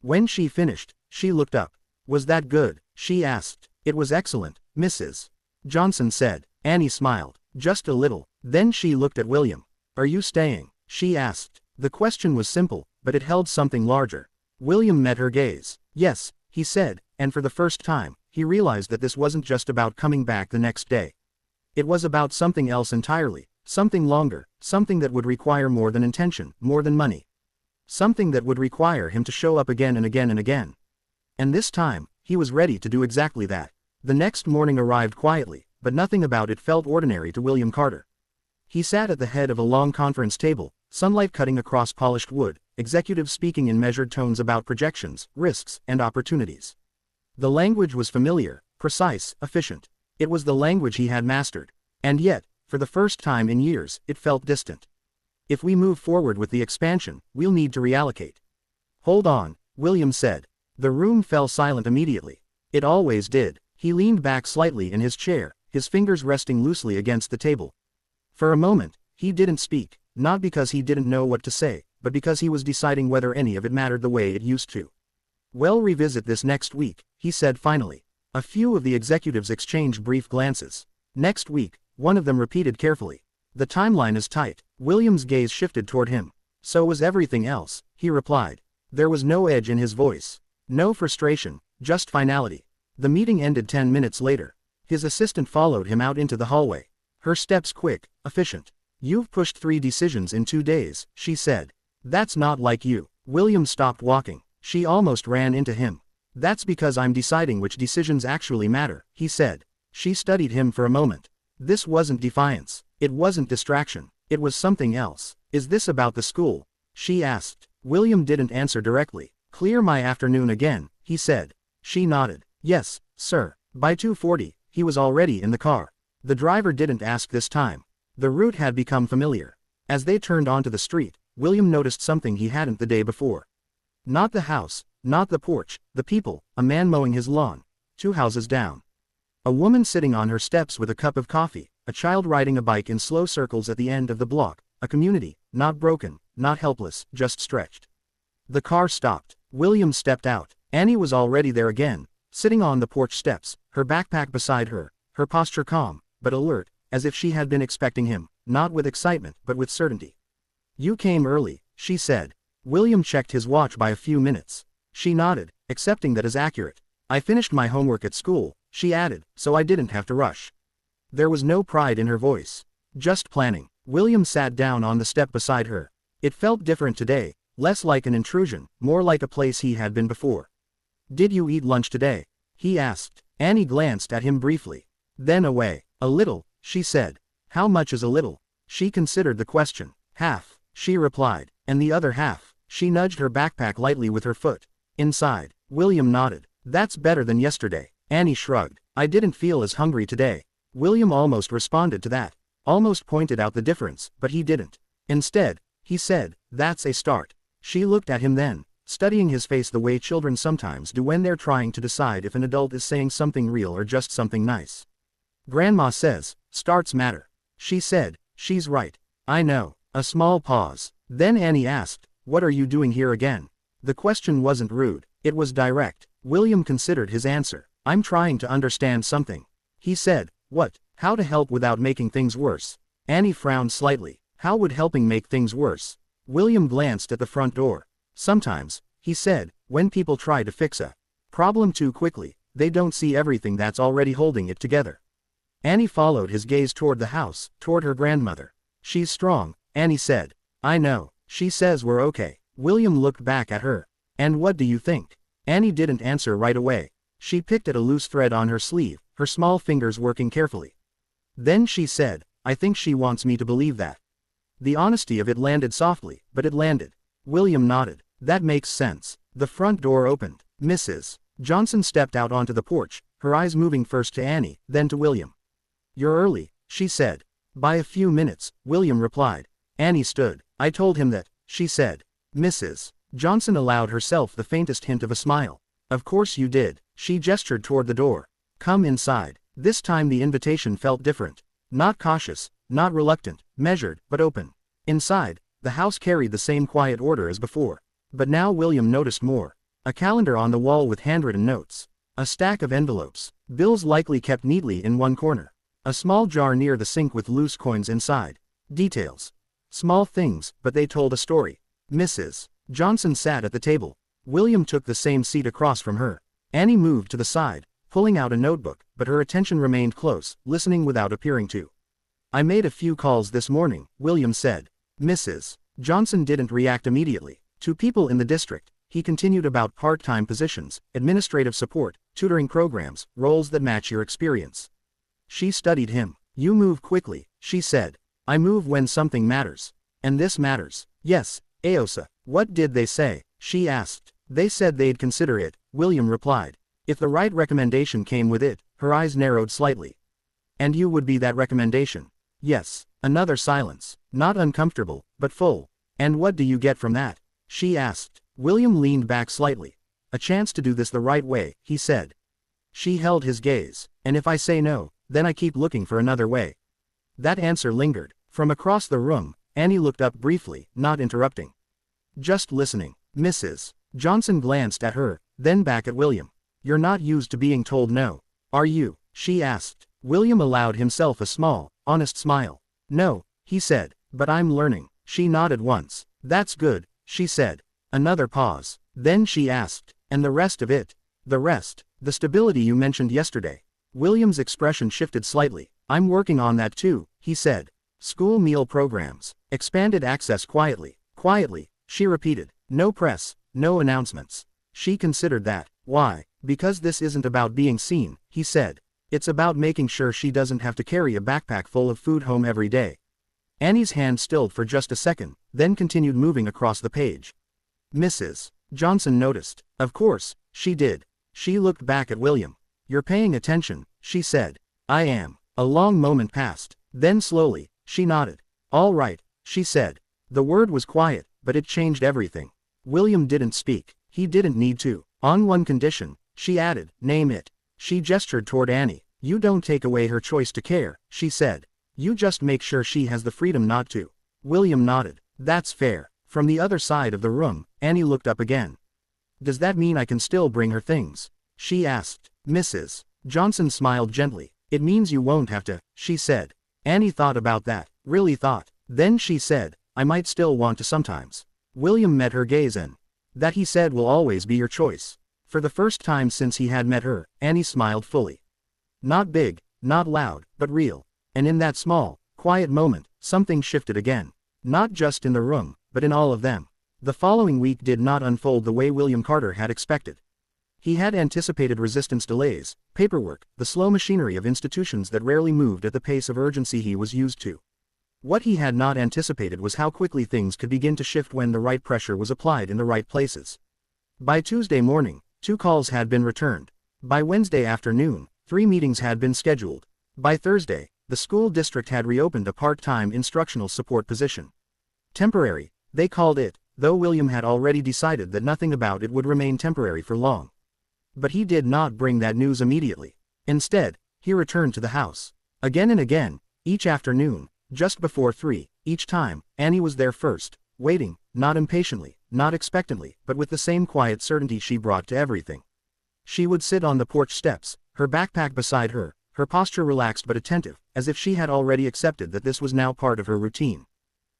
When she finished, she looked up. Was that good? She asked. It was excellent, Mrs. Johnson said. Annie smiled. Just a little. Then she looked at William. Are you staying? She asked. The question was simple, but it held something larger. William met her gaze. Yes, he said, and for the first time, he realized that this wasn't just about coming back the next day. It was about something else entirely, something longer, something that would require more than intention, more than money. Something that would require him to show up again and again and again. And this time, he was ready to do exactly that. The next morning arrived quietly, but nothing about it felt ordinary to William Carter. He sat at the head of a long conference table, sunlight cutting across polished wood, executives speaking in measured tones about projections, risks, and opportunities. The language was familiar, precise, efficient. It was the language he had mastered. And yet, for the first time in years, it felt distant. If we move forward with the expansion, we'll need to reallocate. Hold on, William said. The room fell silent immediately. It always did. He leaned back slightly in his chair, his fingers resting loosely against the table. For a moment, he didn't speak, not because he didn't know what to say, but because he was deciding whether any of it mattered the way it used to. We'll revisit this next week, he said finally. A few of the executives exchanged brief glances. Next week, one of them repeated carefully. The timeline is tight. William's gaze shifted toward him. So was everything else, he replied. There was no edge in his voice. No frustration, just finality. The meeting ended 10 minutes later. His assistant followed him out into the hallway. Her steps quick, efficient. You've pushed 3 decisions in 2 days, she said. That's not like you. William stopped walking. She almost ran into him. That's because I'm deciding which decisions actually matter, he said. She studied him for a moment. This wasn't defiance. It wasn't distraction. It was something else. Is this about the school? She asked. William didn't answer directly. Clear my afternoon again, he said. She nodded. Yes, sir. By 2:40, he was already in the car. The driver didn't ask this time. The route had become familiar. As they turned onto the street, William noticed something he hadn't the day before. Not the house, not the porch, the people, a man mowing his lawn. 2 houses down. A woman sitting on her steps with a cup of coffee, a child riding a bike in slow circles at the end of the block, a community, not broken, not helpless, just stretched. The car stopped. William stepped out. Annie was already there again, sitting on the porch steps, her backpack beside her, her posture calm, but alert, as if she had been expecting him, not with excitement but with certainty. You came early, she said. William checked his watch by a few minutes. She nodded, accepting that as accurate. I finished my homework at school, she added, so I didn't have to rush. There was no pride in her voice. Just planning. William sat down on the step beside her. It felt different today, less like an intrusion, more like a place he had been before. "Did you eat lunch today?" he asked. Annie glanced at him briefly. Then away. "A little," she said. "How much is a little?" She considered the question. "Half," she replied. "And the other half?" She nudged her backpack lightly with her foot. "Inside." William nodded. "That's better than yesterday." Annie shrugged. "I didn't feel as hungry today." William almost responded to that. Almost pointed out the difference, but he didn't. Instead, he said, "That's a start." She looked at him then, studying his face the way children sometimes do when they're trying to decide if an adult is saying something real or just something nice. "Grandma says, starts matter." She said, "She's right." "I know." A small pause. Then Annie asked, "What are you doing here again?" The question wasn't rude, it was direct. William considered his answer. "I'm trying to understand something." He said, "What?" "How to help without making things worse." Annie frowned slightly. How would helping make things worse? William glanced at the front door. "Sometimes," he said, "when people try to fix a problem too quickly, they don't see everything that's already holding it together." Annie followed his gaze toward the house, toward her grandmother. "She's strong," Annie said. "I know. She says we're okay." William looked back at her. "And what do you think?" Annie didn't answer right away. She picked at a loose thread on her sleeve, her small fingers working carefully. Then she said, "I think she wants me to believe that." The honesty of it landed softly, but it landed. William nodded. "That makes sense." The front door opened. Mrs. Johnson stepped out onto the porch, her eyes moving first to Annie, then to William. "You're early," she said. "By a few minutes," William replied. Annie stood. "I told him that," she said. Mrs. Johnson allowed herself the faintest hint of a smile. "Of course you did." She gestured toward the door. "Come inside." This time the invitation felt different. Not cautious, not reluctant, measured, but open. Inside, the house carried the same quiet order as before. But now William noticed more. A calendar on the wall with handwritten notes. A stack of envelopes. Bills likely kept neatly in one corner. A small jar near the sink with loose coins inside. Details. Small things, but they told a story. Mrs. Johnson sat at the table. William took the same seat across from her. Annie moved to the side, pulling out a notebook, but her attention remained close, listening without appearing to. "I made a few calls this morning," William said. Mrs. Johnson didn't react immediately. "To people in the district," he continued, "about part-time positions, administrative support, tutoring programs, roles that match your experience." She studied him. "You move quickly," she said. "I move when something matters. And this matters." "Yes, Aosa." "What did they say?" she asked. "They said they'd consider it," William replied. "If the right recommendation came with it." Her eyes narrowed slightly. "And you would be that recommendation?" "Yes." Another silence. Not uncomfortable, but full. "And what do you get from that?" she asked. William leaned back slightly. "A chance to do this the right way," he said. She held his gaze. "And if I say no, then I keep looking for another way." That answer lingered. From across the room, Annie looked up briefly, not interrupting. "Just listening." Mrs. Johnson glanced at her, then back at William. "You're not used to being told no, are you?" she asked. William allowed himself a small, honest smile. "No," he said, "but I'm learning." She nodded once. "That's good," she said. Another pause. Then she asked, "And the rest of it?" "The rest, the stability you mentioned yesterday." William's expression shifted slightly. "I'm working on that too," he said. "School meal programs. Expanded access quietly." "Quietly," she repeated. "No press, no announcements." She considered that. "Why?" "Because this isn't about being seen," he said. "It's about making sure she doesn't have to carry a backpack full of food home every day." Annie's hand stilled for just a second, then continued moving across the page. Mrs. Johnson noticed. "Of course," she did. She looked back at William. "You're paying attention," she said. "I am." A long moment passed. Then slowly, she nodded. "All right," she said. The word was quiet, but it changed everything. William didn't speak. He didn't need to. "On one condition," she added. "Name it." She gestured toward Annie. "You don't take away her choice to care," she said. "You just make sure she has the freedom not to." William nodded. "That's fair." From the other side of the room, Annie looked up again. "Does that mean I can still bring her things?" she asked. Mrs. Johnson smiled gently. "It means you won't have to," she said. Annie thought about that, really thought. Then she said, "I might still want to sometimes." William met her gaze and that he said will always be your choice. For the first time since he had met her, Annie smiled fully. Not big, not loud, but real. And in that small, quiet moment, something shifted again. Not just in the room, but in all of them. The following week did not unfold the way William Carter had expected. He had anticipated resistance delays, paperwork, the slow machinery of institutions that rarely moved at the pace of urgency he was used to. What he had not anticipated was how quickly things could begin to shift when the right pressure was applied in the right places. By Tuesday morning, 2 calls had been returned. By Wednesday afternoon, 3 meetings had been scheduled. By Thursday, the school district had reopened a part-time instructional support position. Temporary, they called it, though William had already decided that nothing about it would remain temporary for long. But he did not bring that news immediately. Instead, he returned to the house. Again and again, each afternoon, just before 3, each time, Annie was there first, waiting, not impatiently, not expectantly, but with the same quiet certainty she brought to everything. She would sit on the porch steps, her backpack beside her, her posture relaxed but attentive, as if she had already accepted that this was now part of her routine.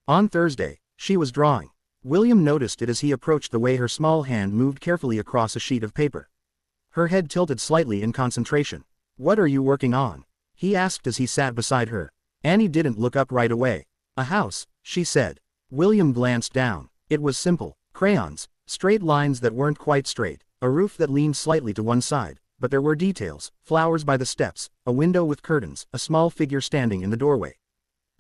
On Thursday, she was drawing. William noticed it as he approached, the way her small hand moved carefully across a sheet of paper. Her head tilted slightly in concentration. "What are you working on?" he asked as he sat beside her. Annie didn't look up right away. "A house," she said. William glanced down. It was simple. Crayons, straight lines that weren't quite straight, a roof that leaned slightly to one side, but there were details, flowers by the steps, a window with curtains, a small figure standing in the doorway.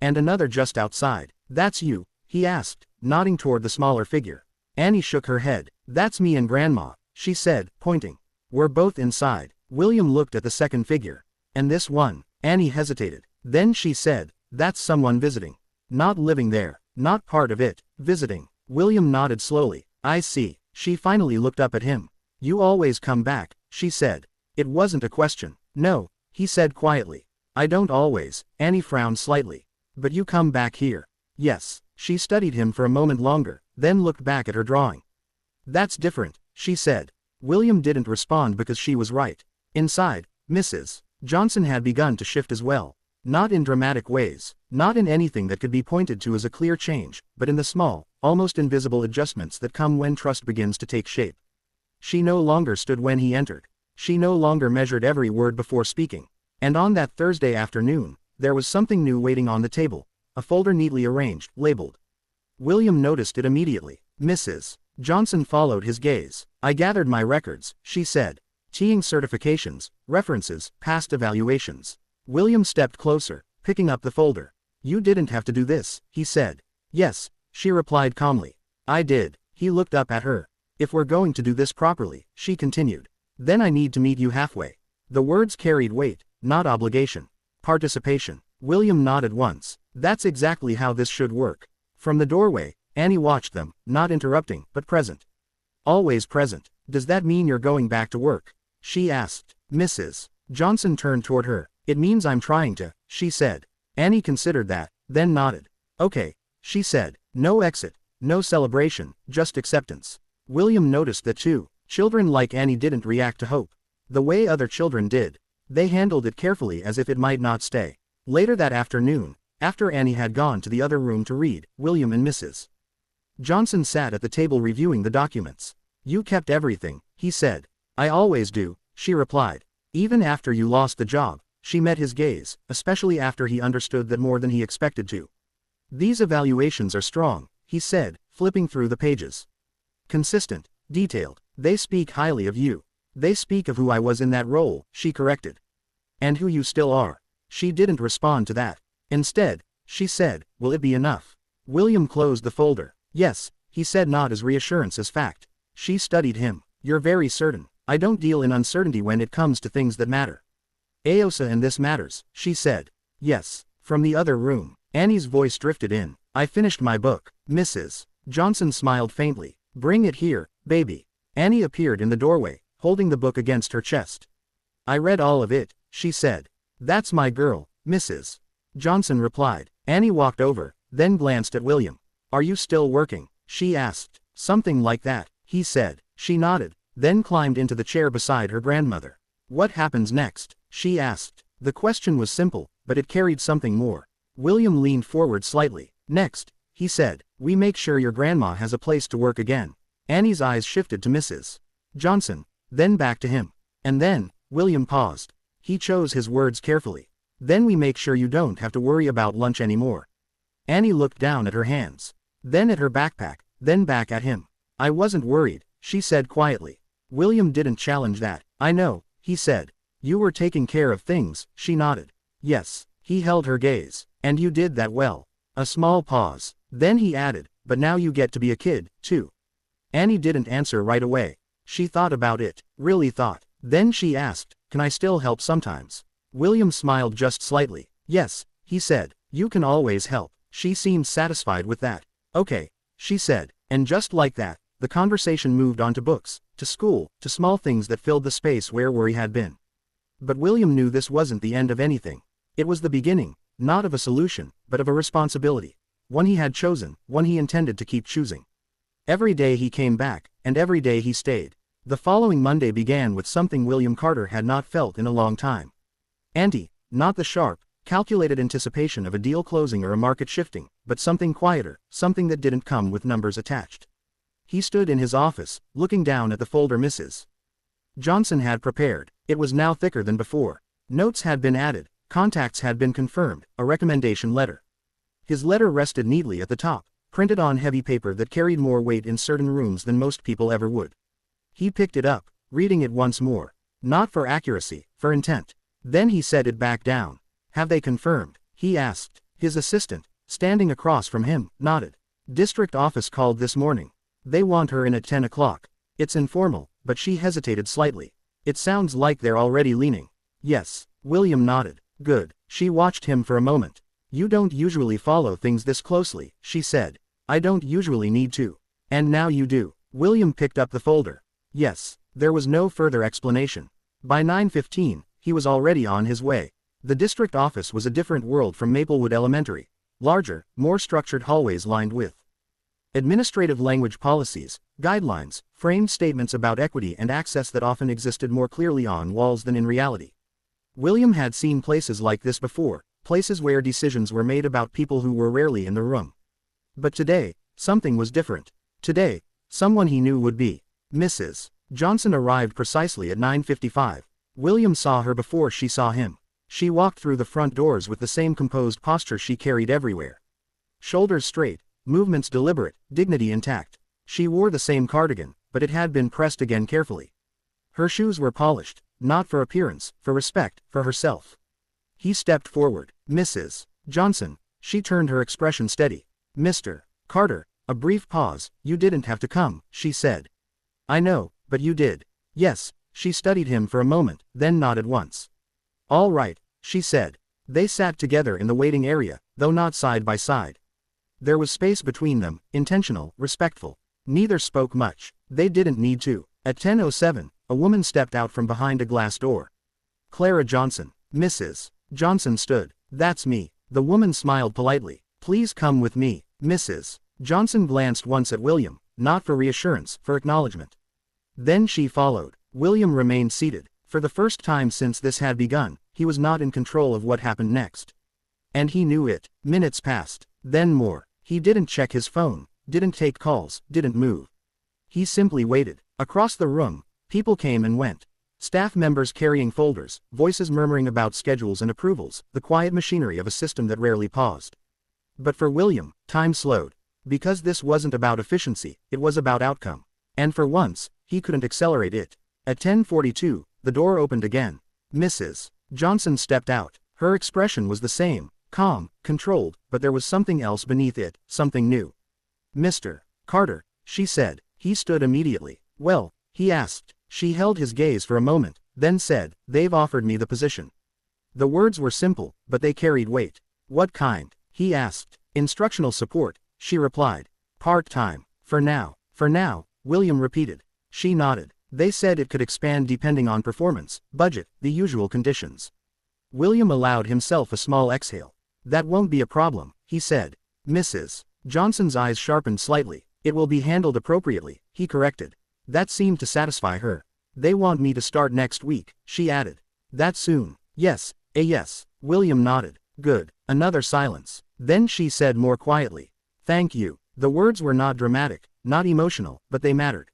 And another just outside. "That's you?" he asked, nodding toward the smaller figure. Annie shook her head. "That's me and Grandma," she said, pointing. "We're both inside." William looked at the second figure. "And this one?" Annie hesitated. Then she said, "That's someone visiting. Not living there, not part of it, visiting." William nodded slowly. "I see." She finally looked up at him. "You always come back," she said. It wasn't a question. "No," he said quietly. "I don't always." Annie frowned slightly. "But you come back here." "Yes." She studied him for a moment longer, then looked back at her drawing. "That's different," she said. William didn't respond because she was right. Inside, Mrs. Johnson had begun to shift as well. Not in dramatic ways, not in anything that could be pointed to as a clear change, but in the small, almost invisible adjustments that come when trust begins to take shape. She no longer stood when he entered. She no longer measured every word before speaking. And on that Thursday afternoon, there was something new waiting on the table, a folder neatly arranged, labeled. William noticed it immediately. Mrs. Johnson followed his gaze. "I gathered my records," she said. "Teaching certifications, references, past evaluations." William stepped closer, picking up the folder. "You didn't have to do this," he said. "Yes," she replied calmly. "I did." He looked up at her. "If we're going to do this properly," she continued, "then I need to meet you halfway." The words carried weight, not obligation. Participation. William nodded once. "That's exactly how this should work." From the doorway, Annie watched them, not interrupting, but present. "Always present. Does that mean you're going back to work?" she asked. Mrs. Johnson turned toward her. "It means I'm trying to," she said. Annie considered that, then nodded. "Okay," she said. No exit, no celebration, just acceptance. William noticed that too. Children like Annie didn't react to hope the way other children did. They handled it carefully as if it might not stay. Later that afternoon, after Annie had gone to the other room to read, William and Mrs. Johnson sat at the table reviewing the documents. "You kept everything," he said. "I always do," she replied. "Even after you lost the job." She met his gaze, especially after he understood that more than he expected to. "These evaluations are strong," he said, flipping through the pages. "Consistent, detailed. They speak highly of you." "They speak of who I was in that role," she corrected. "And who you still are." She didn't respond to that. Instead, she said, "Will it be enough?" William closed the folder. "Yes," he said, not as reassurance as fact. She studied him. "You're very certain." "I don't deal in uncertainty when it comes to things that matter." "Aosa, and this matters," she said. "Yes." From the other room, Annie's voice drifted in. "I finished my book." Mrs. Johnson smiled faintly. "Bring it here, baby." Annie appeared in the doorway, holding the book against her chest. "I read all of it," she said. "That's my girl," Mrs. Johnson replied. Annie walked over, then glanced at William. "Are you still working?" she asked. "Something like that," he said. She nodded, then climbed into the chair beside her grandmother. "What happens next?" she asked. The question was simple, but it carried something more. William leaned forward slightly. "Next," he said, "we make sure your grandma has a place to work again." Annie's eyes shifted to Mrs. Johnson, then back to him. And then, William paused. He chose his words carefully. Then we make sure you don't have to worry about lunch anymore. Annie looked down at her hands. Then at her backpack, then back at him. I wasn't worried, she said quietly. William didn't challenge that. I know, he said. You were taking care of things, she nodded. Yes, he held her gaze. And you did that well. A small pause. Then he added, but now you get to be a kid, too. Annie didn't answer right away. She thought about it, really thought. Then she asked, can I still help sometimes? William smiled just slightly. Yes, he said, you can always help. She seemed satisfied with that. Okay, she said, and just like that, the conversation moved on to books, to school, to small things that filled the space where worry had been. But William knew this wasn't the end of anything. It was the beginning, not of a solution, but of a responsibility. One he had chosen, one he intended to keep choosing. Every day he came back, and every day he stayed. The following Monday began with something William Carter had not felt in a long time. Not the sharp, calculated anticipation of a deal closing or a market shifting, but something quieter, something that didn't come with numbers attached. He stood in his office, looking down at the folder Mrs. Johnson had prepared. It was now thicker than before. Notes had been added, contacts had been confirmed, a recommendation letter. His letter rested neatly at the top, printed on heavy paper that carried more weight in certain rooms than most people ever would. He picked it up, reading it once more. Not for accuracy, for intent. Then he set it back down. Have they confirmed? He asked. His assistant, standing across from him, nodded. District office called this morning. They want her in at 10 o'clock. It's informal, but she hesitated slightly. It sounds like they're already leaning. Yes, William nodded. Good. She watched him for a moment. You don't usually follow things this closely, she said. I don't usually need to. And now you do. William picked up the folder. Yes, there was no further explanation. By 9:15, he was already on his way. The district office was a different world from Maplewood Elementary. Larger, more structured hallways lined with administrative language policies, guidelines, framed statements about equity and access that often existed more clearly on walls than in reality. William had seen places like this before, places where decisions were made about people who were rarely in the room. But today, something was different. Today, someone he knew would be. Mrs. Johnson arrived precisely at 9:55. William saw her before she saw him. She walked through the front doors with the same composed posture she carried everywhere. Shoulders straight, movements deliberate, dignity intact. She wore the same cardigan, but it had been pressed again carefully. Her shoes were polished, not for appearance, for respect, for herself. He stepped forward. Mrs. Johnson. She turned her expression steady. Mr. Carter. A brief pause. You didn't have to come, she said. I know, but you did. Yes, she studied him for a moment, then nodded once. All right, she said. They sat together in the waiting area, though not side by side. There was space between them, intentional, respectful. Neither spoke much. They didn't need to. At 10:07, a woman stepped out from behind a glass door. Clara Johnson. Mrs. Johnson stood. That's me. The woman smiled politely. Please come with me, Mrs. Johnson glanced once at William, not for reassurance, for acknowledgement. Then she followed. William remained seated. For the first time since this had begun, he was not in control of what happened next. And he knew it. Minutes passed. Then more. He didn't check his phone, didn't take calls, didn't move. He simply waited. Across the room, people came and went. Staff members carrying folders, voices murmuring about schedules and approvals, the quiet machinery of a system that rarely paused. But for William, time slowed. Because this wasn't about efficiency, it was about outcome. And for once, he couldn't accelerate it. At 10:42, the door opened again. Mrs. Johnson stepped out. Her expression was the same, calm, controlled, but there was something else beneath it, something new. Mr. Carter, she said. He stood immediately. Well, he asked. She held his gaze for a moment, then said, they've offered me the position. The words were simple, but they carried weight. What kind? He asked. Instructional support, she replied. Part-time. For now, William repeated. She nodded. They said it could expand depending on performance, budget, the usual conditions. William allowed himself a small exhale. That won't be a problem, he said. Mrs. Johnson's eyes sharpened slightly. It will be handled appropriately, he corrected. That seemed to satisfy her. They want me to start next week, she added. That soon? Yes, yes. William nodded. Good. Another silence. Then she said more quietly. Thank you. The words were not dramatic, not emotional, but they mattered.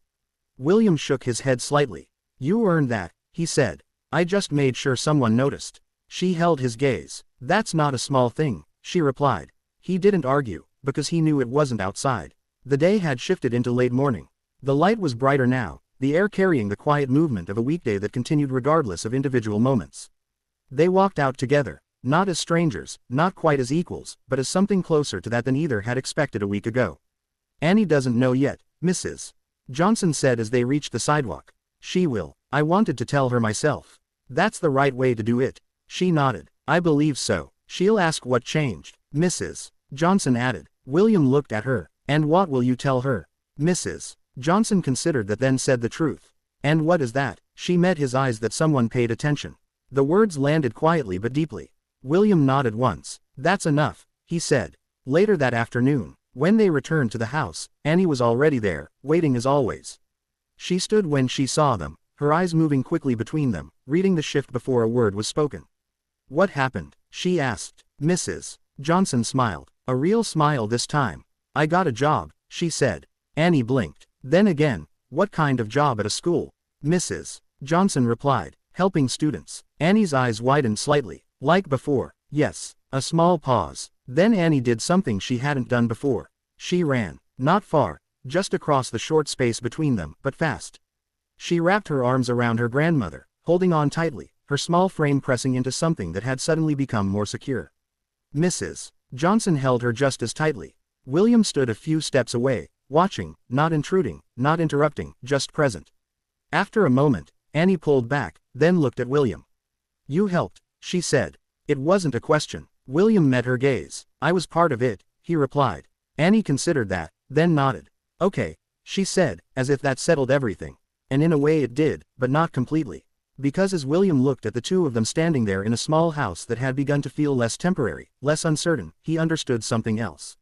William shook his head slightly. You earned that, he said. I just made sure someone noticed. She held his gaze. That's not a small thing, she replied. He didn't argue, because he knew it wasn't outside. The day had shifted into late morning. The light was brighter now, the air carrying the quiet movement of a weekday that continued regardless of individual moments. They walked out together, not as strangers, not quite as equals, but as something closer to that than either had expected a week ago. Annie doesn't know yet, Mrs. Johnson said as they reached the sidewalk. She will. I wanted to tell her myself. That's the right way to do it. She nodded. I believe so. She'll ask what changed, Mrs. Johnson added. William looked at her. And what will you tell her? Mrs. Johnson considered that, then said the truth. And what is that? She met his eyes that someone paid attention. The words landed quietly but deeply. William nodded once. That's enough, he said. Later that afternoon, when they returned to the house, Annie was already there, waiting as always. She stood when she saw them, her eyes moving quickly between them, reading the shift before a word was spoken. What happened? She asked. Mrs. Johnson smiled. A real smile this time. I got a job, she said. Annie blinked. Then again, what kind of job at a school? Mrs. Johnson replied. Helping students. Annie's eyes widened slightly. Like before. Yes. A small pause. Then Annie did something she hadn't done before. She ran. Not far. Just across the short space between them, but fast. She wrapped her arms around her grandmother, holding on tightly, her small frame pressing into something that had suddenly become more secure. Mrs. Johnson held her just as tightly. William stood a few steps away, watching, not intruding, not interrupting, just present. After a moment, Annie pulled back, then looked at William. You helped, she said. It wasn't a question. William met her gaze. I was part of it, he replied. Annie considered that, then nodded. Okay, she said, as if that settled everything. And in a way it did, but not completely. Because as William looked at the two of them standing there in a small house that had begun to feel less temporary, less uncertain, he understood something else.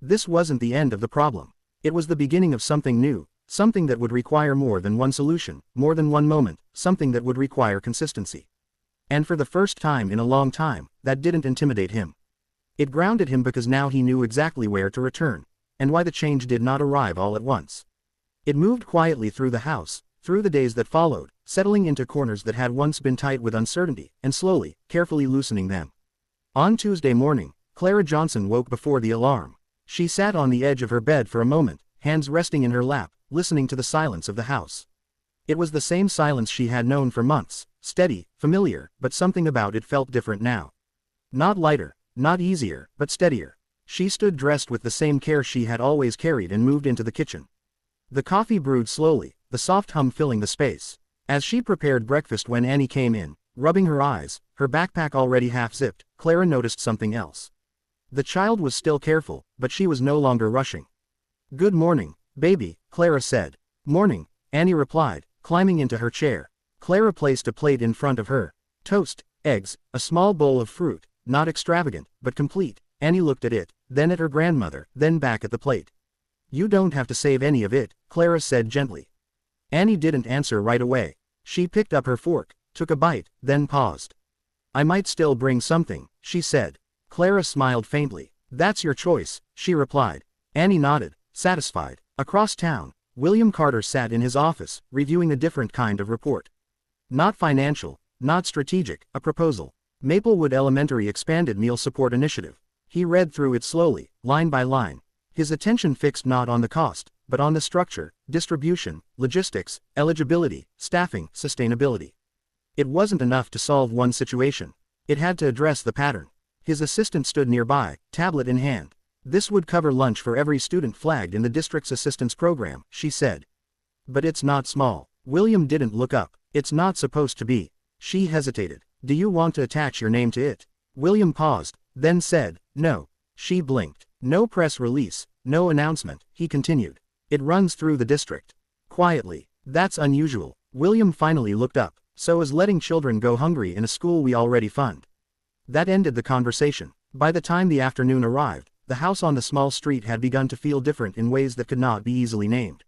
This wasn't the end of the problem. It was the beginning of something new, something that would require more than one solution, more than one moment, something that would require consistency. And for the first time in a long time, that didn't intimidate him. It grounded him because now he knew exactly where to return, and why the change did not arrive all at once. It moved quietly through the house, through the days that followed, settling into corners that had once been tight with uncertainty, and slowly, carefully loosening them. On Tuesday morning, Clara Johnson woke before the alarm. She sat on the edge of her bed for a moment, hands resting in her lap, listening to the silence of the house. It was the same silence she had known for months, steady, familiar, but something about it felt different now. Not lighter, not easier, but steadier. She stood dressed with the same care she had always carried and moved into the kitchen. The coffee brewed slowly, the soft hum filling the space. As she prepared breakfast when Annie came in, rubbing her eyes, her backpack already half-zipped, Clara noticed something else. The child was still careful, but she was no longer rushing. Good morning, baby, Clara said. Morning, Annie replied, climbing into her chair. Clara placed a plate in front of her. Toast, eggs, a small bowl of fruit, not extravagant, but complete. Annie looked at it, then at her grandmother, then back at the plate. You don't have to save any of it, Clara said gently. Annie didn't answer right away. She picked up her fork, took a bite, then paused. I might still bring something, she said. Clara smiled faintly. That's your choice, she replied. Annie nodded, satisfied. Across town, William Carter sat in his office, reviewing a different kind of report. Not financial, not strategic, a proposal. Maplewood Elementary Expanded Meal Support Initiative. He read through it slowly, line by line. His attention fixed not on the cost, but on the structure, distribution, logistics, eligibility, staffing, sustainability. It wasn't enough to solve one situation. It had to address the pattern. His assistant stood nearby, tablet in hand. This would cover lunch for every student flagged in the district's assistance program, she said. But it's not small. William didn't look up. It's not supposed to be. She hesitated. Do you want to attach your name to it? William paused, then said, no. She blinked. No press release, no announcement, he continued. It runs through the district. Quietly. That's unusual. William finally looked up. So is letting children go hungry in a school we already fund. That ended the conversation. By the time the afternoon arrived, the house on the small street had begun to feel different in ways that could not be easily named.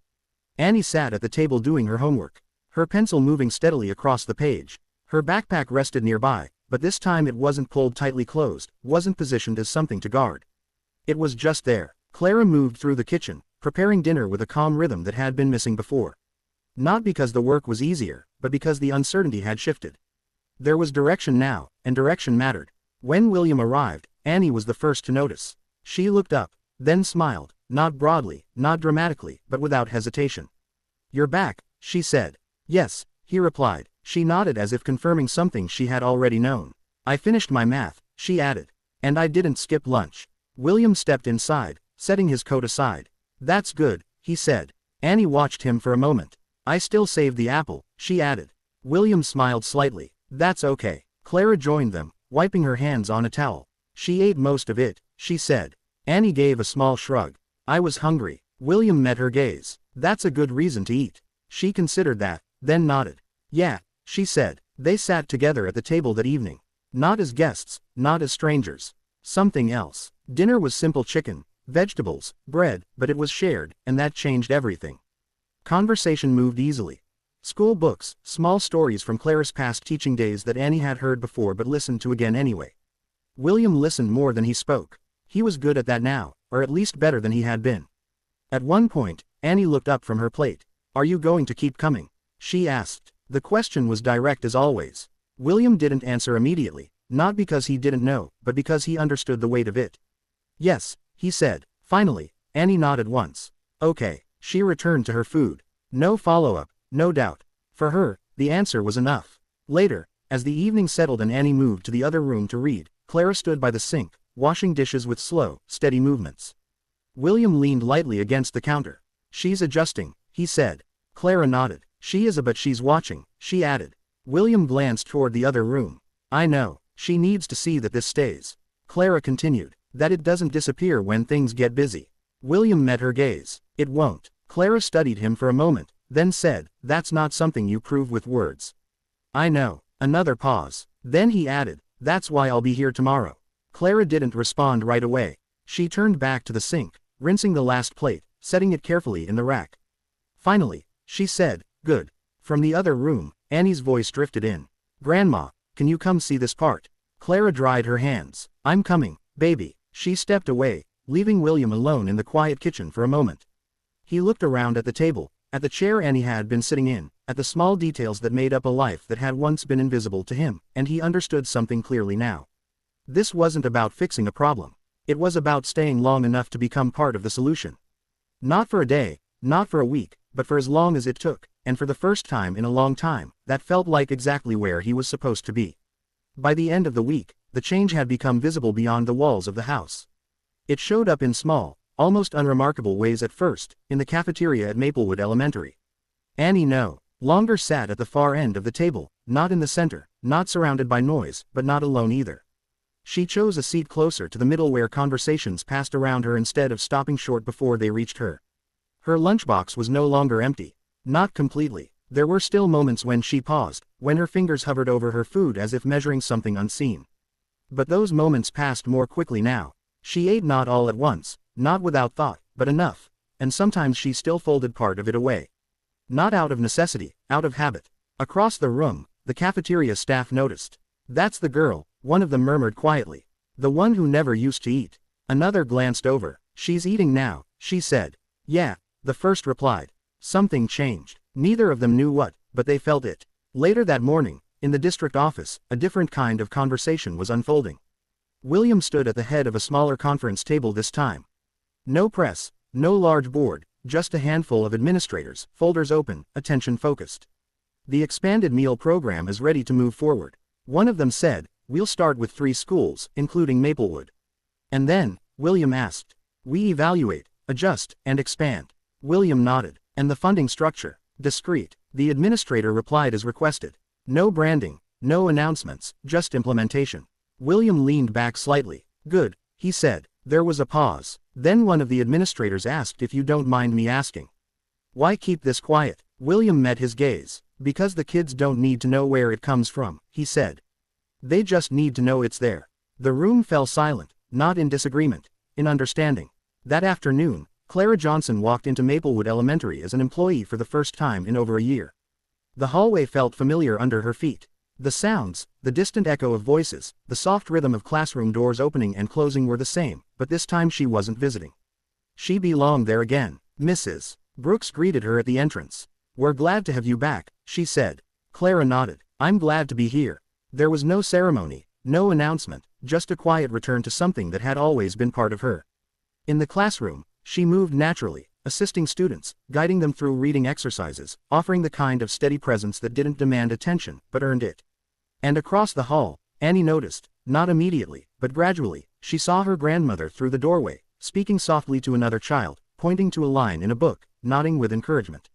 Annie sat at the table doing her homework, her pencil moving steadily across the page. Her backpack rested nearby, but this time it wasn't pulled tightly closed, wasn't positioned as something to guard. It was just there. Clara moved through the kitchen, preparing dinner with a calm rhythm that had been missing before. Not because the work was easier, but because the uncertainty had shifted. There was direction now, and direction mattered. When William arrived, Annie was the first to notice. She looked up, then smiled, not broadly, not dramatically, but without hesitation. "You're back," she said. "Yes," he replied. She nodded as if confirming something she had already known. "I finished my math," she added. "And I didn't skip lunch." William stepped inside, setting his coat aside. "That's good," he said. Annie watched him for a moment. "I still saved the apple," she added. William smiled slightly. "That's okay." Clara joined them, wiping her hands on a towel. "She ate most of it," she said. Annie gave a small shrug. "I was hungry." William met her gaze. "That's a good reason to eat." She considered that, then nodded. "Yeah," she said. They sat together at the table that evening. Not as guests, not as strangers. Something else. Dinner was simple: chicken, vegetables, bread, but it was shared, and that changed everything. Conversation moved easily. School books, small stories from Clara's past teaching days that Annie had heard before but listened to again anyway. William listened more than he spoke. He was good at that now, or at least better than he had been. At one point, Annie looked up from her plate. "Are you going to keep coming?" she asked. The question was direct as always. William didn't answer immediately, not because he didn't know, but because he understood the weight of it. "Yes," he said. Finally, Annie nodded once. "Okay." She returned to her food. No follow-up, no doubt. For her, the answer was enough. Later, as the evening settled and Annie moved to the other room to read, Clara stood by the sink, washing dishes with slow, steady movements. William leaned lightly against the counter. "She's adjusting," he said. Clara nodded. "She is, but she's watching," she added. William glanced toward the other room. "I know. She needs to see that this stays." Clara continued. "That it doesn't disappear when things get busy." William met her gaze. "It won't." Clara studied him for a moment, then said, "That's not something you prove with words." "I know." Another pause. Then he added, "That's why I'll be here tomorrow." Clara didn't respond right away. She turned back to the sink, rinsing the last plate, setting it carefully in the rack. Finally, she said, "Good." From the other room, Annie's voice drifted in. "Grandma, can you come see this part?" Clara dried her hands. "I'm coming, baby." She stepped away, leaving William alone in the quiet kitchen for a moment. He looked around at the table, at the chair Annie had been sitting in, at the small details that made up a life that had once been invisible to him, and he understood something clearly now. This wasn't about fixing a problem. It was about staying long enough to become part of the solution. Not for a day, not for a week, but for as long as it took, and for the first time in a long time, that felt like exactly where he was supposed to be. By the end of the week, the change had become visible beyond the walls of the house. It showed up in small, almost unremarkable ways at first, in the cafeteria at Maplewood Elementary. Annie no longer sat at the far end of the table, not in the center, not surrounded by noise, but not alone either. She chose a seat closer to the middle where conversations passed around her instead of stopping short before they reached her. Her lunchbox was no longer empty. Not completely. There were still moments when she paused, when her fingers hovered over her food as if measuring something unseen. But those moments passed more quickly now. She ate not all at once, not without thought, but enough, and sometimes she still folded part of it away. Not out of necessity, out of habit. Across the room, the cafeteria staff noticed. "That's the girl," one of them murmured quietly. "The one who never used to eat." Another glanced over. "She's eating now," she said. "Yeah," the first replied. Something changed. Neither of them knew what, but they felt it. Later that morning, in the district office, a different kind of conversation was unfolding. William stood at the head of a smaller conference table this time. No press, no large board, just a handful of administrators, folders open, attention focused. "The expanded meal program is ready to move forward." One of them said, "We'll start with 3 schools, including Maplewood." "And then?" William asked. "We evaluate, adjust, and expand." William nodded. "And the funding structure?" "Discreet." The administrator replied as requested. "No branding, no announcements, just implementation." William leaned back slightly. "Good," he said. There was a pause. Then one of the administrators asked, "If you don't mind me asking, why keep this quiet?" William met his gaze. "Because the kids don't need to know where it comes from," he said. "They just need to know it's there." The room fell silent, not in disagreement, in understanding. That afternoon, Clara Johnson walked into Maplewood Elementary as an employee for the first time in over a year. The hallway felt familiar under her feet. The sounds, the distant echo of voices, the soft rhythm of classroom doors opening and closing were the same, but this time she wasn't visiting. She belonged there again. Mrs. Brooks greeted her at the entrance. "We're glad to have you back," she said. Clara nodded. "I'm glad to be here." There was no ceremony, no announcement, just a quiet return to something that had always been part of her. In the classroom, she moved naturally, assisting students, guiding them through reading exercises, offering the kind of steady presence that didn't demand attention, but earned it. And across the hall, Annie noticed, not immediately, but gradually, she saw her grandmother through the doorway, speaking softly to another child, pointing to a line in a book, nodding with encouragement.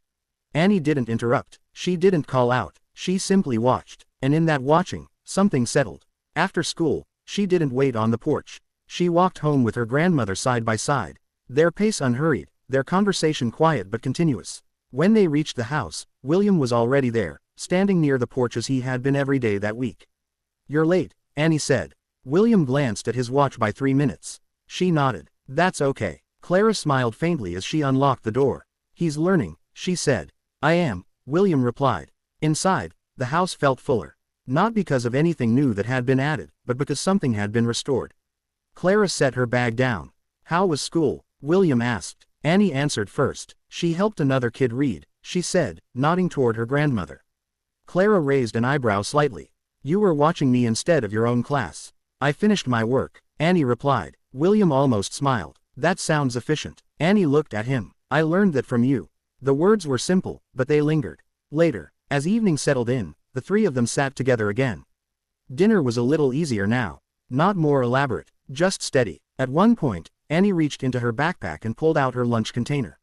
Annie didn't interrupt, she didn't call out, she simply watched, and in that watching, something settled. After school, she didn't wait on the porch. She walked home with her grandmother side by side, their pace unhurried, their conversation quiet but continuous. When they reached the house, William was already there, standing near the porch as he had been every day that week. "You're late," Annie said. William glanced at his watch by 3 minutes. She nodded. "That's okay." Clara smiled faintly as she unlocked the door. "He's learning," she said. "I am," William replied. Inside, the house felt fuller. Not because of anything new that had been added, but because something had been restored. Clara set her bag down. "How was school?" William asked. Annie answered first. "She helped another kid read," she said, nodding toward her grandmother. Clara raised an eyebrow slightly. "You were watching me instead of your own class." "I finished my work," Annie replied. William almost smiled. "That sounds efficient." Annie looked at him. "I learned that from you." The words were simple, but they lingered. Later, as evening settled in, the three of them sat together again. Dinner was a little easier now. Not more elaborate, just steady. At one point, Annie reached into her backpack and pulled out her lunch container.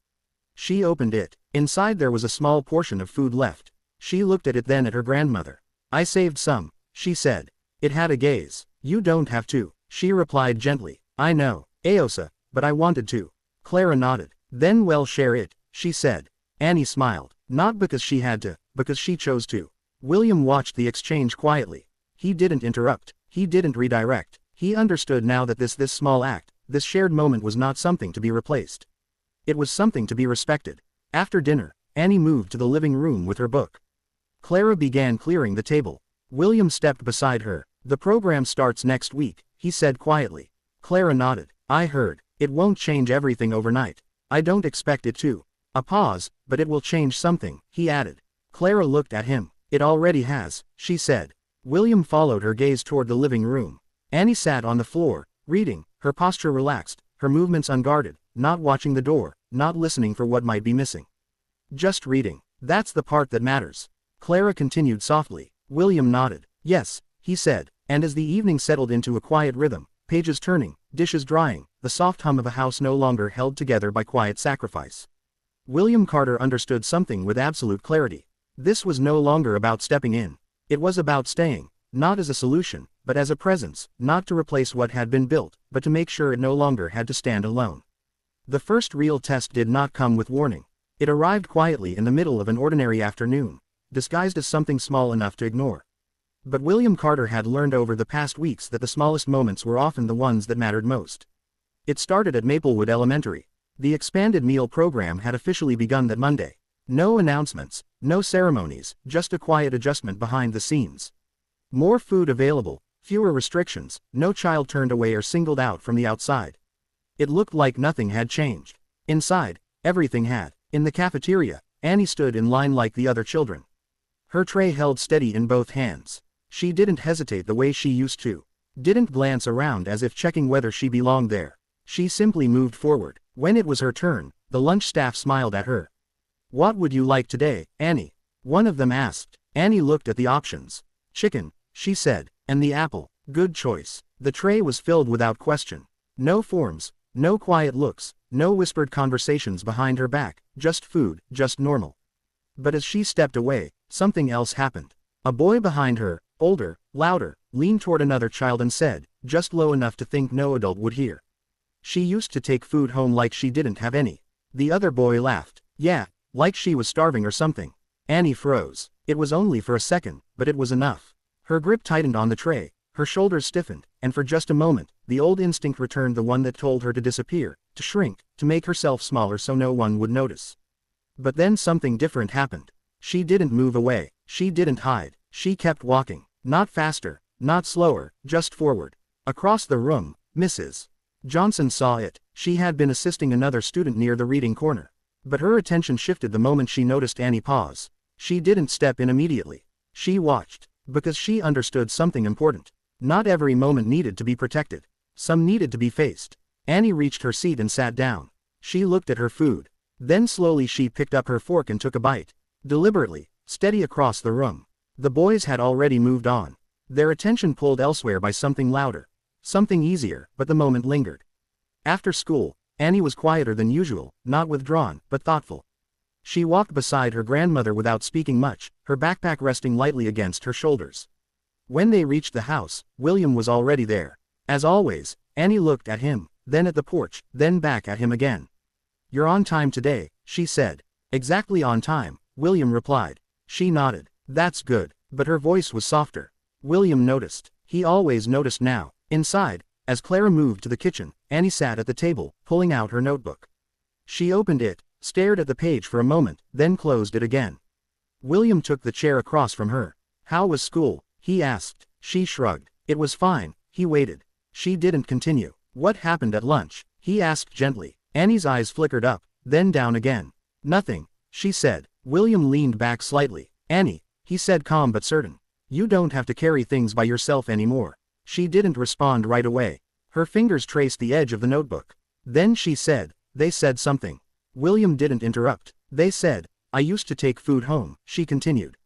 She opened it. Inside there was a small portion of food left. She looked at it, then at her grandmother. "I saved some," she said. It had a gaze. "You don't have to," she replied gently. "I know, Aosa, but I wanted to." Clara nodded. "Then we'll share it," she said. Annie smiled. Not because she had to, because she chose to. William watched the exchange quietly. He didn't interrupt. He didn't redirect. He understood now that this small act, this shared moment was not something to be replaced. It was something to be respected. After dinner, Annie moved to the living room with her book. Clara began clearing the table. William stepped beside her. "The program starts next week," he said quietly. Clara nodded. "I heard. It won't change everything overnight. I don't expect it to." A pause, "But it will change something," he added. Clara looked at him. "It already has," she said. William followed her gaze toward the living room. Annie sat on the floor, reading, her posture relaxed, her movements unguarded, not watching the door, not listening for what might be missing. Just reading. That's the part that matters. Clara continued softly. William nodded. "Yes," he said, and as the evening settled into a quiet rhythm, pages turning, dishes drying, the soft hum of a house no longer held together by quiet sacrifice. William Carter understood something with absolute clarity. This was no longer about stepping in. It was about staying, not as a solution, but as a presence, not to replace what had been built, but to make sure it no longer had to stand alone. The first real test did not come with warning. It arrived quietly in the middle of an ordinary afternoon, disguised as something small enough to ignore. But William Carter had learned over the past weeks that the smallest moments were often the ones that mattered most. It started at Maplewood Elementary. The expanded meal program had officially begun that Monday. No announcements, no ceremonies, just a quiet adjustment behind the scenes. More food available, fewer restrictions, no child turned away or singled out from the outside. It looked like nothing had changed. Inside, everything had. In the cafeteria, Annie stood in line like the other children. Her tray held steady in both hands. She didn't hesitate the way she used to. Didn't glance around as if checking whether she belonged there. She simply moved forward. When it was her turn, the lunch staff smiled at her. "What would you like today, Annie?" one of them asked. Annie looked at the options. "Chicken," she said, "and the apple." Good choice. The tray was filled without question. No forms, no quiet looks, no whispered conversations behind her back, just food, just normal. But as she stepped away, something else happened. A boy behind her, older, louder, leaned toward another child and said, just low enough to think no adult would hear, "She used to take food home like she didn't have any." The other boy laughed. "Yeah, like she was starving or something." Annie froze. It was only for a second, but it was enough. Her grip tightened on the tray, her shoulders stiffened, and for just a moment, the old instinct returned, the one that told her to disappear, to shrink, to make herself smaller so no one would notice. But then something different happened. She didn't move away. She didn't hide. She kept walking. Not faster, not slower, just forward. Across the room, Mrs. Johnson saw it. She had been assisting another student near the reading corner. But her attention shifted the moment she noticed Annie pause. She didn't step in immediately. She watched. Because she understood something important. Not every moment needed to be protected. Some needed to be faced. Annie reached her seat and sat down. She looked at her food. Then slowly she picked up her fork and took a bite. Deliberately, steady across the room. The boys had already moved on. Their attention pulled elsewhere by something louder. Something easier, but the moment lingered. After school, Annie was quieter than usual, not withdrawn, but thoughtful. She walked beside her grandmother without speaking much, her backpack resting lightly against her shoulders. When they reached the house, William was already there. As always, Annie looked at him, then at the porch, then back at him again. "You're on time today," she said. "Exactly on time," William replied. She nodded. "That's good," but her voice was softer. William noticed. He always noticed now. Inside, as Clara moved to the kitchen, Annie sat at the table, pulling out her notebook. She opened it, stared at the page for a moment, then closed it again. William took the chair across from her. "How was school?" he asked. She shrugged. "It was fine." He waited. She didn't continue. "What happened at lunch?" he asked gently. Annie's eyes flickered up, then down again. "Nothing," she said. William leaned back slightly. "Annie," he said, calm but certain. "You don't have to carry things by yourself anymore." She didn't respond right away. Her fingers traced the edge of the notebook. Then she said, "They said something." William didn't interrupt. "They said, I used to take food home," she continued.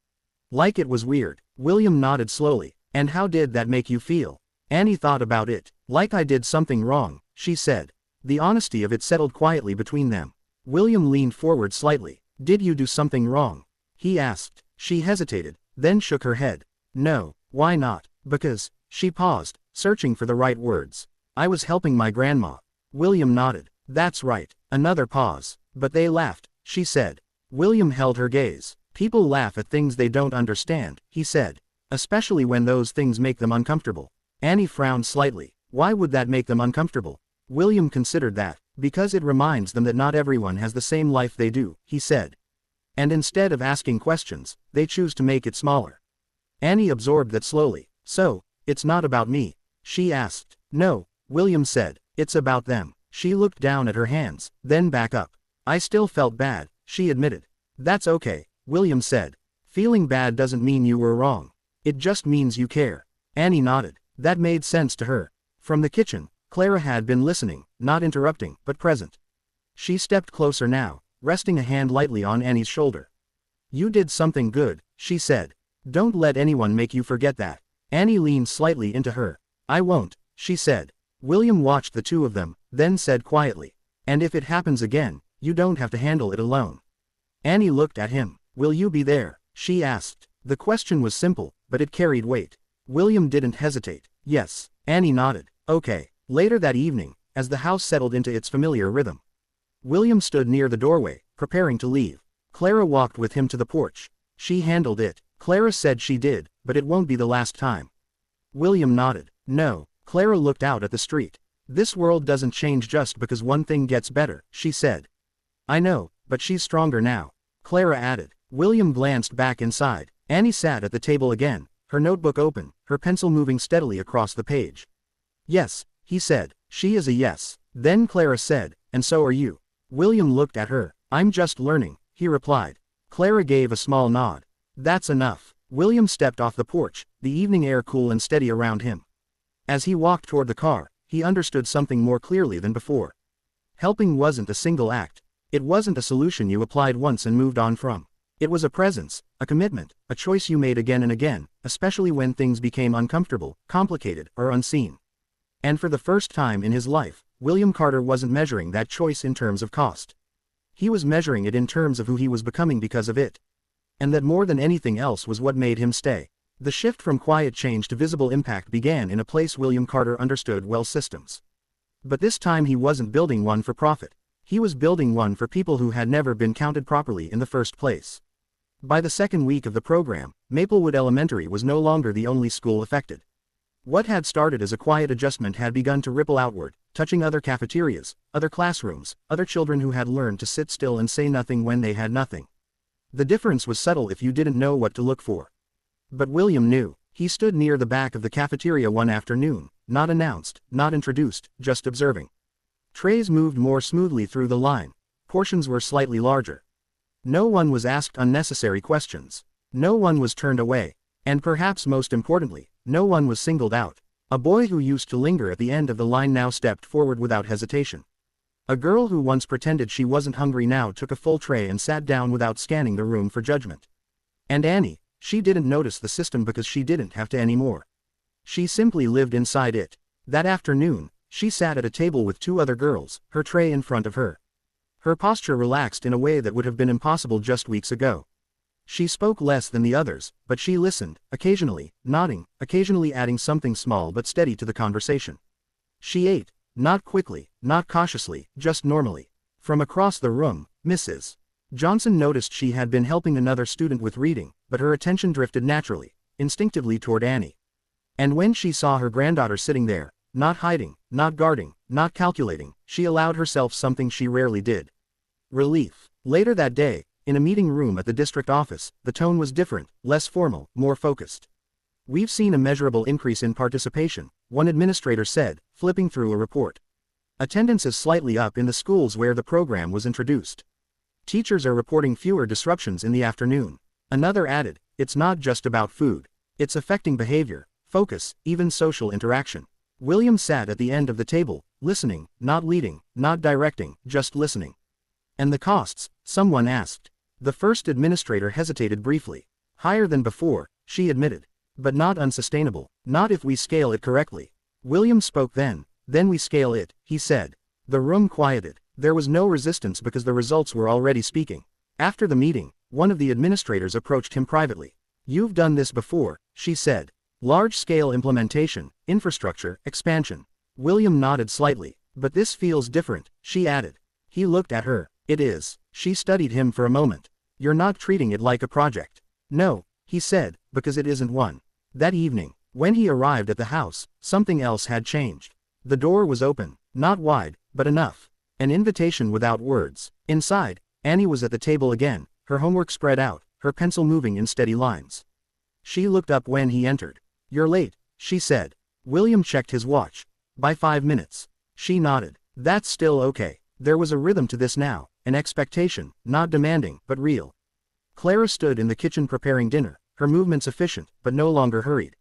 "Like it was weird." William nodded slowly. "And how did that make you feel?" Annie thought about it. "Like I did something wrong," she said. The honesty of it settled quietly between them. William leaned forward slightly. "Did you do something wrong?" he asked. She hesitated, then shook her head. "No." "Why not?" "Because." She paused, searching for the right words. "I was helping my grandma." William nodded. "That's right." Another pause. "But they laughed," she said. William held her gaze. "People laugh at things they don't understand," he said. "Especially when those things make them uncomfortable." Annie frowned slightly. "Why would that make them uncomfortable?" William considered that. "Because it reminds them that not everyone has the same life they do," he said. "And instead of asking questions, they choose to make it smaller." Annie absorbed that slowly. "So, it's not about me?" she asked. "No," William said. "It's about them." She looked down at her hands, then back up. "I still felt bad," she admitted. "That's okay," William said. "Feeling bad doesn't mean you were wrong. It just means you care." Annie nodded. That made sense to her. From the kitchen, Clara had been listening, not interrupting, but present. She stepped closer now, resting a hand lightly on Annie's shoulder. "You did something good," she said. "Don't let anyone make you forget that." Annie leaned slightly into her. "I won't," she said. William watched the two of them, then said quietly, "And if it happens again, you don't have to handle it alone." Annie looked at him. "Will you be there?" she asked. The question was simple, but it carried weight. William didn't hesitate. "Yes." Annie nodded. "Okay." Later that evening, as the house settled into its familiar rhythm, William stood near the doorway, preparing to leave. Clara walked with him to the porch. "She handled it." Clara said she did, "but it won't be the last time." William nodded. "No." Clara looked out at the street. "This world doesn't change just because one thing gets better," she said. "I know, but she's stronger now," Clara added. William glanced back inside. Annie sat at the table again, her notebook open, her pencil moving steadily across the page. "Yes," he said. "She is a yes." Then Clara said, "And so are you." William looked at her. "I'm just learning," he replied. Clara gave a small nod. "That's enough." William stepped off the porch, the evening air cool and steady around him. As he walked toward the car, he understood something more clearly than before. Helping wasn't a single act. It wasn't a solution you applied once and moved on from. It was a presence, a commitment, a choice you made again and again, especially when things became uncomfortable, complicated, or unseen. And for the first time in his life, William Carter wasn't measuring that choice in terms of cost. He was measuring it in terms of who he was becoming because of it. And that more than anything else was what made him stay. The shift from quiet change to visible impact began in a place William Carter understood well: systems. But this time he wasn't building one for profit. He was building one for people who had never been counted properly in the first place. By the second week of the program, Maplewood Elementary was no longer the only school affected. What had started as a quiet adjustment had begun to ripple outward, touching other cafeterias, other classrooms, other children who had learned to sit still and say nothing when they had nothing. The difference was subtle if you didn't know what to look for. But William knew. He stood near the back of the cafeteria one afternoon, not announced, not introduced, just observing. Trays moved more smoothly through the line. Portions were slightly larger. No one was asked unnecessary questions. No one was turned away. And perhaps most importantly, no one was singled out. A boy who used to linger at the end of the line now stepped forward without hesitation. A girl who once pretended she wasn't hungry now took a full tray and sat down without scanning the room for judgment. And Annie, she didn't notice the system because she didn't have to anymore. She simply lived inside it. That afternoon, she sat at a table with two other girls, her tray in front of her. Her posture relaxed in a way that would have been impossible just weeks ago. She spoke less than the others, but she listened, occasionally, nodding, occasionally adding something small but steady to the conversation. She ate, not quickly, not cautiously, just normally. From across the room, Mrs. Johnson noticed she had been helping another student with reading, but her attention drifted naturally, instinctively toward Annie. And when she saw her granddaughter sitting there, not hiding, not guarding, not calculating, she allowed herself something she rarely did. Relief. Later that day, in a meeting room at the district office, the tone was different, less formal, more focused. "We've seen a measurable increase in participation," one administrator said, flipping through a report. "Attendance is slightly up in the schools where the program was introduced. Teachers are reporting fewer disruptions in the afternoon." Another added, "It's not just about food. It's affecting behavior, focus, even social interaction." William sat at the end of the table, listening, not leading, not directing, just listening. "And the costs?" someone asked. The first administrator hesitated briefly. "Higher than before," she admitted. "But not unsustainable, not if we scale it correctly." William spoke then we scale it, he said. The room quieted. There was no resistance because the results were already speaking. After the meeting, one of the administrators approached him privately. "You've done this before," she said. "Large-scale implementation, infrastructure, expansion." William nodded slightly. "But this feels different," she added. He looked at her. "It is." She studied him for a moment. "You're not treating it like a project." "No," he said, "because it isn't one." That evening, when he arrived at the house, something else had changed. The door was open, not wide, but enough. An invitation without words. Inside, Annie was at the table again, her homework spread out, her pencil moving in steady lines. She looked up when he entered. "You're late," she said. William checked his watch. "By 5 minutes." She nodded. "That's still okay." There was a rhythm to this now, an expectation, not demanding, but real. Clara stood in the kitchen preparing dinner, her movements efficient, but no longer hurried.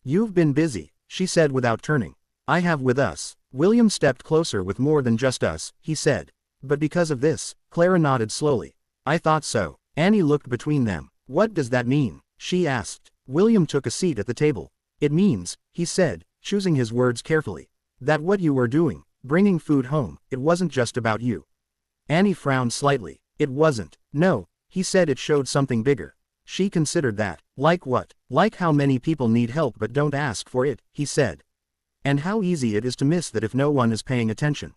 "You've been busy," she said without turning. "I have with us." William stepped closer. "With more than just us," he said. "But because of this," Clara nodded slowly. "I thought so." Annie looked between them. "What does that mean?" she asked. William took a seat at the table. "It means," he said, choosing his words carefully, "that what you were doing, bringing food home, it wasn't just about you." Annie frowned slightly. "It wasn't." "No," he said. "It showed something bigger." She considered that. "Like what?" "Like how many people need help but don't ask for it," he said. "And how easy it is to miss that if no one is paying attention."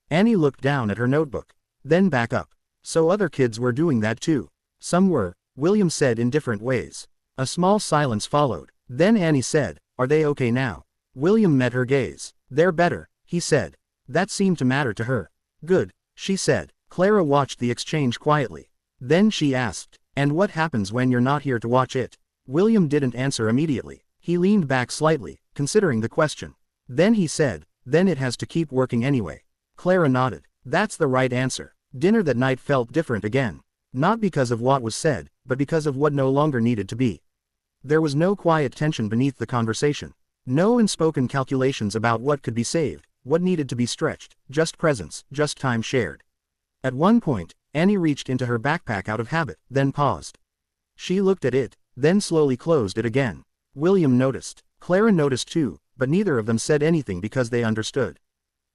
Annie looked down at her notebook. Then back up. "So other kids were doing that too." "Some were," William said in different ways. A small silence followed. Then Annie said, "Are they okay now?" William met her gaze. "They're better," he said. That seemed to matter to her. "Good," she said. Clara watched the exchange quietly. Then she asked, "And what happens when you're not here to watch it?" William didn't answer immediately. He leaned back slightly, considering the question. Then he said, "Then it has to keep working anyway." Clara nodded. That's the right answer. Dinner that night felt different again. Not because of what was said, but because of what no longer needed to be. There was no quiet tension beneath the conversation. No unspoken calculations about what could be saved, what needed to be stretched, just presence, just time shared. At one point, Annie reached into her backpack out of habit, then paused. She looked at it, then slowly closed it again. William noticed. Clara noticed too, but neither of them said anything because they understood.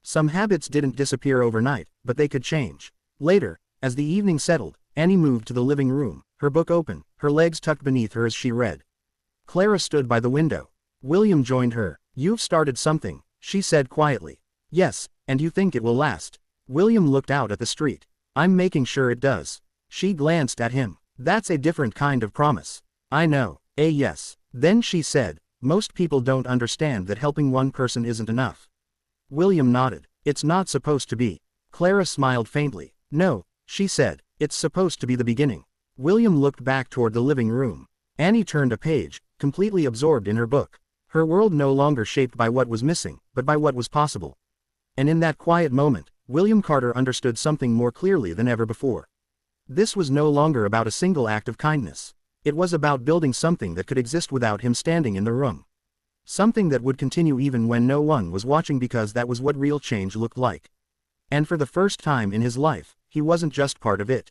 Some habits didn't disappear overnight, but they could change. Later, as the evening settled, Annie moved to the living room, her book open, her legs tucked beneath her as she read. Clara stood by the window. William joined her. "You've started something," she said quietly. "Yes, and you think it will last." William looked out at the street. "I'm making sure it does." She glanced at him. "That's a different kind of promise." "I know." Yes. Then she said, "Most people don't understand that helping one person isn't enough." William nodded. "It's not supposed to be." Clara smiled faintly. "No," she said, "it's supposed to be the beginning." William looked back toward the living room. Annie turned a page, completely absorbed in her book. Her world no longer shaped by what was missing, but by what was possible. And in that quiet moment, William Carter understood something more clearly than ever before. This was no longer about a single act of kindness. It was about building something that could exist without him standing in the room. Something that would continue even when no one was watching, because that was what real change looked like. And for the first time in his life, he wasn't just part of it.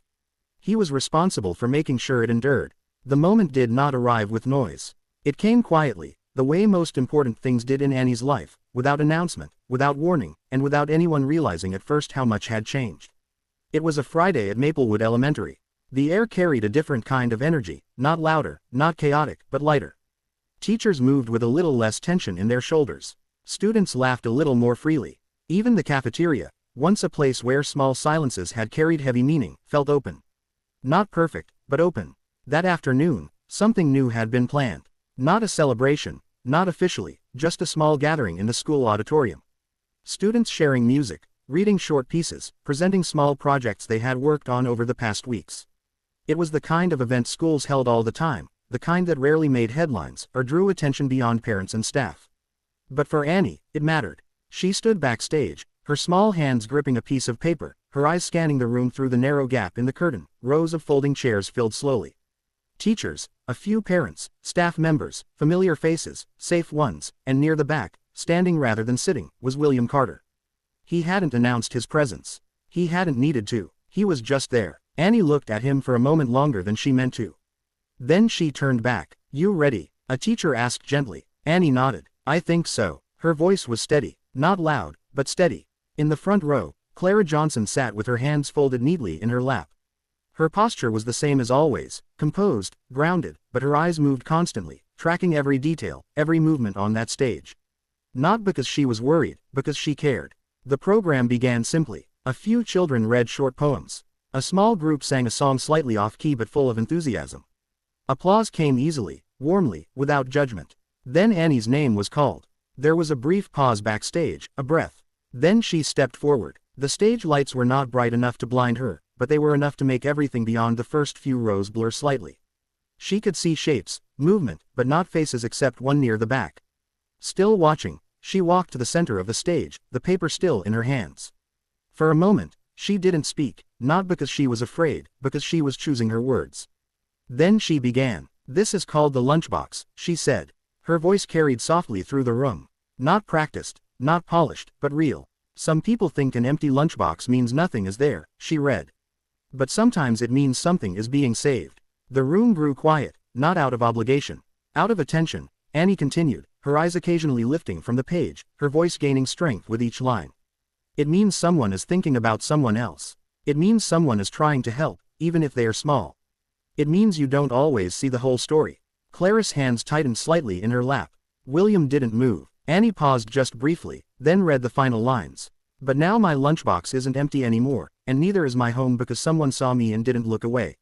He was responsible for making sure it endured. The moment did not arrive with noise. It came quietly, the way most important things did in Annie's life, without announcement, without warning, and without anyone realizing at first how much had changed. It was a Friday at Maplewood Elementary. The air carried a different kind of energy, not louder, not chaotic, but lighter. Teachers moved with a little less tension in their shoulders. Students laughed a little more freely. Even the cafeteria, once a place where small silences had carried heavy meaning, felt open. Not perfect, but open. That afternoon, something new had been planned. Not a celebration, not officially, just a small gathering in the school auditorium. Students sharing music, reading short pieces, presenting small projects they had worked on over the past weeks. It was the kind of event schools held all the time, the kind that rarely made headlines or drew attention beyond parents and staff. But for Annie, it mattered. She stood backstage, her small hands gripping a piece of paper, her eyes scanning the room through the narrow gap in the curtain. Rows of folding chairs filled slowly. Teachers, a few parents, staff members, familiar faces, safe ones, and near the back, standing rather than sitting, was William Carter. He hadn't announced his presence. He hadn't needed to. He was just there. Annie looked at him for a moment longer than she meant to. Then she turned back. "You ready?" a teacher asked gently. Annie nodded. "I think so." Her voice was steady, not loud, but steady. In the front row, Clara Johnson sat with her hands folded neatly in her lap. Her posture was the same as always, composed, grounded, but her eyes moved constantly, tracking every detail, every movement on that stage. Not because she was worried, because she cared. The program began simply. A few children read short poems. A small group sang a song slightly off-key but full of enthusiasm. Applause came easily, warmly, without judgment. Then Annie's name was called. There was a brief pause backstage, a breath. Then she stepped forward. The stage lights were not bright enough to blind her, but they were enough to make everything beyond the first few rows blur slightly. She could see shapes, movement, but not faces except one near the back. Still watching, she walked to the center of the stage, the paper still in her hands. For a moment, she didn't speak, not because she was afraid, because she was choosing her words. Then she began. "This is called the Lunchbox," she said. Her voice carried softly through the room. Not practiced, not polished, but real. "Some people think an empty lunchbox means nothing is there," she read. "But sometimes it means something is being saved." The room grew quiet, not out of obligation. Out of attention. Annie continued, her eyes occasionally lifting from the page, her voice gaining strength with each line. "It means someone is thinking about someone else. It means someone is trying to help, even if they are small. It means you don't always see the whole story." Clara's hands tightened slightly in her lap. William didn't move. Annie paused just briefly, then read the final lines. "But now my lunchbox isn't empty anymore, and neither is my home because someone saw me and didn't look away."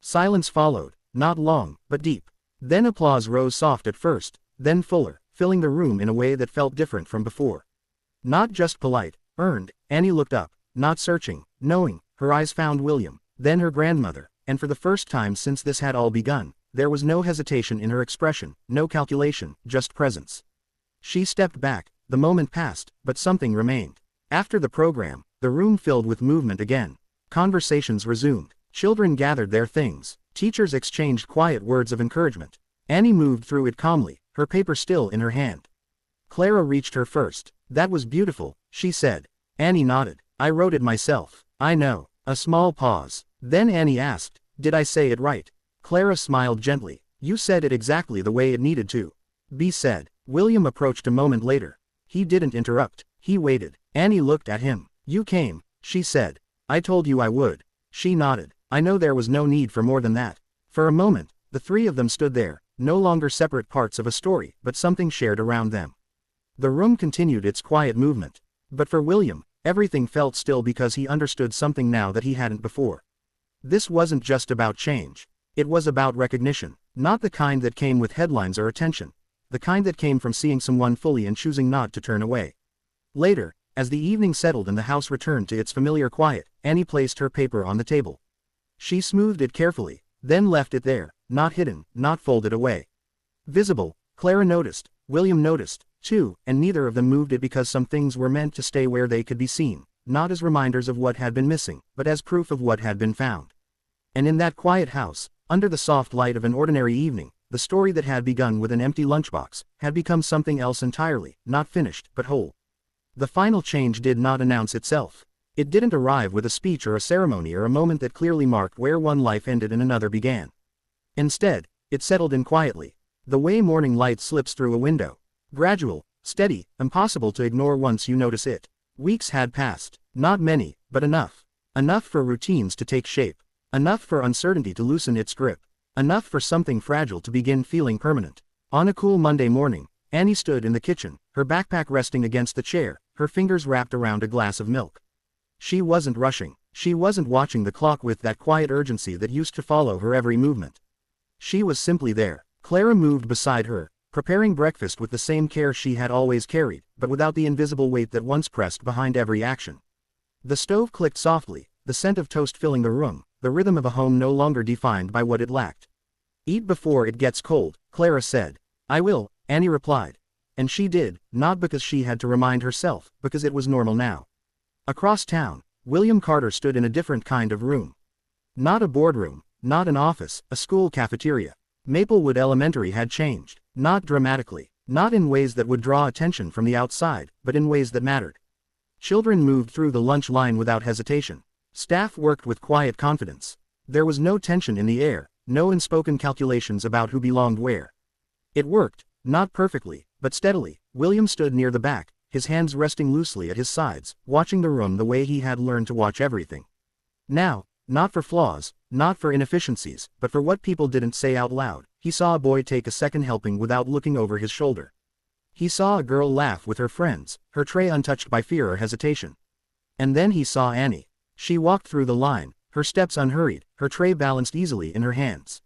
Silence followed, not long, but deep. Then applause rose soft at first, then fuller, filling the room in a way that felt different from before. Not just polite, earned. Annie looked up, not searching, knowing. Her eyes found William, then her grandmother, and for the first time since this had all begun, there was no hesitation in her expression, no calculation, just presence. She stepped back. The moment passed, but something remained. After the program, the room filled with movement again. Conversations resumed. Children gathered their things. Teachers exchanged quiet words of encouragement. Annie moved through it calmly, her paper still in her hand. Clara reached her first. "That was beautiful," she said. Annie nodded. "I wrote it myself." "I know." A small pause. Then Annie asked, "Did I say it right?" Clara smiled gently. "You said it exactly the way it needed to be said." William approached a moment later. He didn't interrupt. He waited. Annie looked at him. "You came," she said. "I told you I would." She nodded. "I know there was no need for more than that." For a moment, the three of them stood there, no longer separate parts of a story, but something shared around them. The room continued its quiet movement. But for William, everything felt still because he understood something now that he hadn't before. This wasn't just about change. It was about recognition. Not the kind that came with headlines or attention. The kind that came from seeing someone fully and choosing not to turn away. Later, as the evening settled and the house returned to its familiar quiet, Annie placed her paper on the table. She smoothed it carefully, then left it there, not hidden, not folded away. Visible. Clara noticed, William noticed, too, and neither of them moved it because some things were meant to stay where they could be seen, not as reminders of what had been missing, but as proof of what had been found. And in that quiet house, Under the soft light of an ordinary evening, the story that had begun with an empty lunchbox had become something else entirely, not finished, but whole. The final change did not announce itself. It didn't arrive with a speech or a ceremony or a moment that clearly marked where one life ended and another began. Instead, it settled in quietly, the way morning light slips through a window. Gradual, steady, impossible to ignore once you notice it. Weeks had passed, not many, but enough. Enough for routines to take shape. Enough for uncertainty to loosen its grip. Enough for something fragile to begin feeling permanent. On a cool Monday morning, Annie stood in the kitchen, her backpack resting against the chair, her fingers wrapped around a glass of milk. She wasn't rushing. She wasn't watching the clock with that quiet urgency that used to follow her every movement. She was simply there. Clara moved beside her, preparing breakfast with the same care she had always carried, but without the invisible weight that once pressed behind every action. The stove clicked softly, the scent of toast filling the room, the rhythm of a home no longer defined by what it lacked. "Eat before it gets cold," Clara said. "I will," Annie replied. And she did, not because she had to remind herself, because it was normal now. Across town, William Carter stood in a different kind of room. Not a boardroom, not an office, a school cafeteria. Maplewood Elementary had changed, not dramatically, not in ways that would draw attention from the outside, but in ways that mattered. Children moved through the lunch line without hesitation. Staff worked with quiet confidence. There was no tension in the air, no unspoken calculations about who belonged where. It worked, not perfectly, but steadily. William stood near the back, his hands resting loosely at his sides, watching the room the way he had learned to watch everything. Now, not for flaws, not for inefficiencies, but for what people didn't say out loud, he saw a boy take a second helping without looking over his shoulder. He saw a girl laugh with her friends, her tray untouched by fear or hesitation. And then he saw Annie. She walked through the line, her steps unhurried, her tray balanced easily in her hands.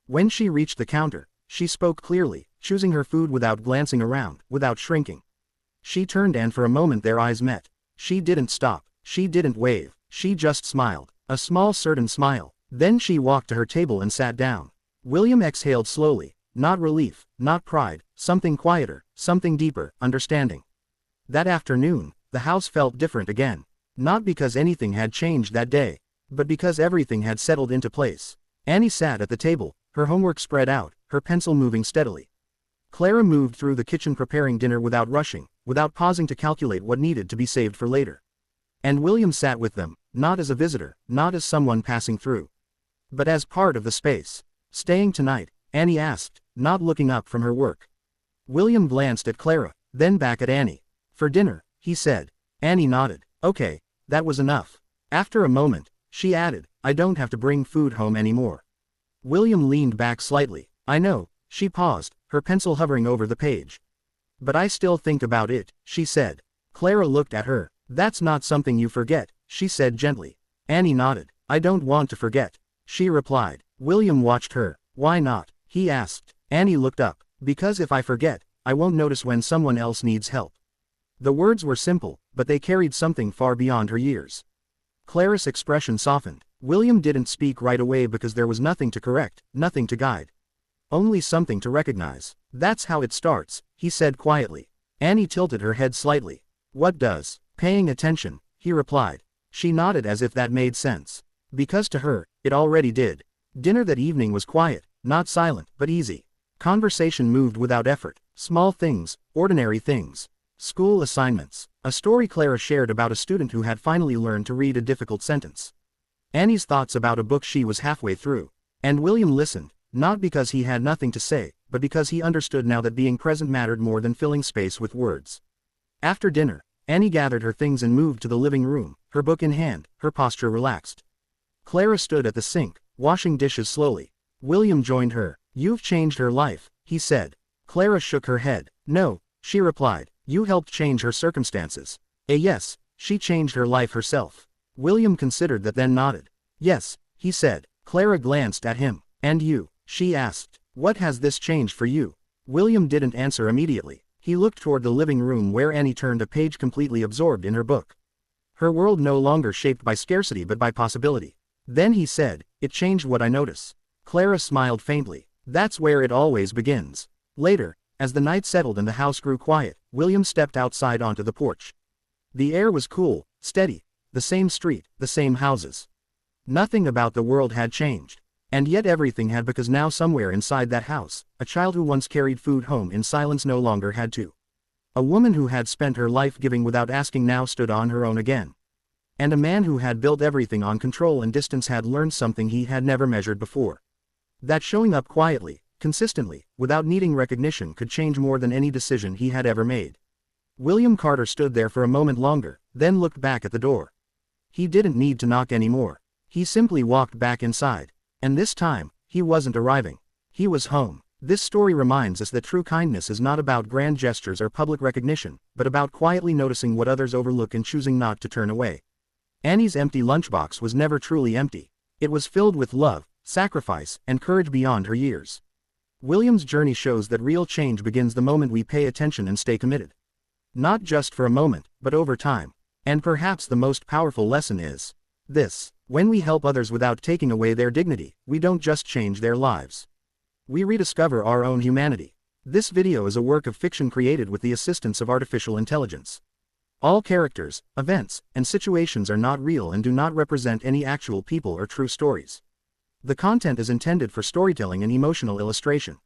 When she reached the counter, she spoke clearly, choosing her food without glancing around, without shrinking. She turned and for a moment their eyes met. She didn't stop, she didn't wave, she just smiled, a small certain smile. Then she walked to her table and sat down. William exhaled slowly, not relief, not pride, something quieter, something deeper, understanding. That afternoon, the house felt different again. Not because anything had changed that day, but because everything had settled into place. Annie sat at the table, her homework spread out, her pencil moving steadily. Clara moved through the kitchen preparing dinner without rushing, without pausing to calculate what needed to be saved for later. And William sat with them, not as a visitor, not as someone passing through, but as part of the space. "Staying tonight?" Annie asked, not looking up from her work. William glanced at Clara, then back at Annie. "For dinner," he said. Annie nodded. "Okay." That was enough. After a moment, she added, "I don't have to bring food home anymore." William leaned back slightly. "I know." She paused, her pencil hovering over the page. "But I still think about it," she said. Clara looked at her. "That's not something you forget," she said gently. Annie nodded. "I don't want to forget," she replied. William watched her. "Why not?" he asked. Annie looked up. "Because if I forget, I won't notice when someone else needs help." The words were simple, but they carried something far beyond her years. Clara's expression softened. William didn't speak right away because there was nothing to correct, nothing to guide. Only something to recognize. "That's how it starts," he said quietly. Annie tilted her head slightly. "What does?" "Paying attention," he replied. She nodded as if that made sense. Because to her, it already did. Dinner that evening was quiet, not silent, but easy. Conversation moved without effort. Small things, ordinary things. School assignments. A story Clara shared about a student who had finally learned to read a difficult sentence. Annie's thoughts about a book she was halfway through. And William listened, not because he had nothing to say, but because he understood now that being present mattered more than filling space with words. After dinner, Annie gathered her things and moved to the living room, her book in hand, her posture relaxed. Clara stood at the sink, washing dishes slowly. William joined her. "You've changed her life," he said. Clara shook her head. "No," she replied. "You helped change her circumstances." Yes, she changed her life herself. William considered that, then nodded. "Yes," he said. Clara glanced at him. "And you?" she asked. "What has this changed for you?" William didn't answer immediately. He looked toward the living room where Annie turned a page completely absorbed in her book. Her world no longer shaped by scarcity but by possibility. Then he said, "It changed what I notice." Clara smiled faintly. "That's where it always begins." Later, as the night settled and the house grew quiet, William stepped outside onto the porch. The air was cool, steady, the same street, the same houses. Nothing about the world had changed. And yet everything had, because now somewhere inside that house, a child who once carried food home in silence no longer had to. A woman who had spent her life giving without asking now stood on her own again. And a man who had built everything on control and distance had learned something he had never measured before. That showing up quietly, consistently, without needing recognition could change more than any decision he had ever made. William Carter stood there for a moment longer, then looked back at the door. He didn't need to knock anymore. He simply walked back inside. And this time, he wasn't arriving. He was home. This story reminds us that true kindness is not about grand gestures or public recognition, but about quietly noticing what others overlook and choosing not to turn away. Annie's empty lunchbox was never truly empty. It was filled with love, sacrifice, and courage beyond her years. William's journey shows that real change begins the moment we pay attention and stay committed. Not just for a moment, but over time. And perhaps the most powerful lesson is this: when we help others without taking away their dignity, we don't just change their lives. We rediscover our own humanity. This video is a work of fiction created with the assistance of artificial intelligence. All characters, events, and situations are not real and do not represent any actual people or true stories. The content is intended for storytelling and emotional illustration.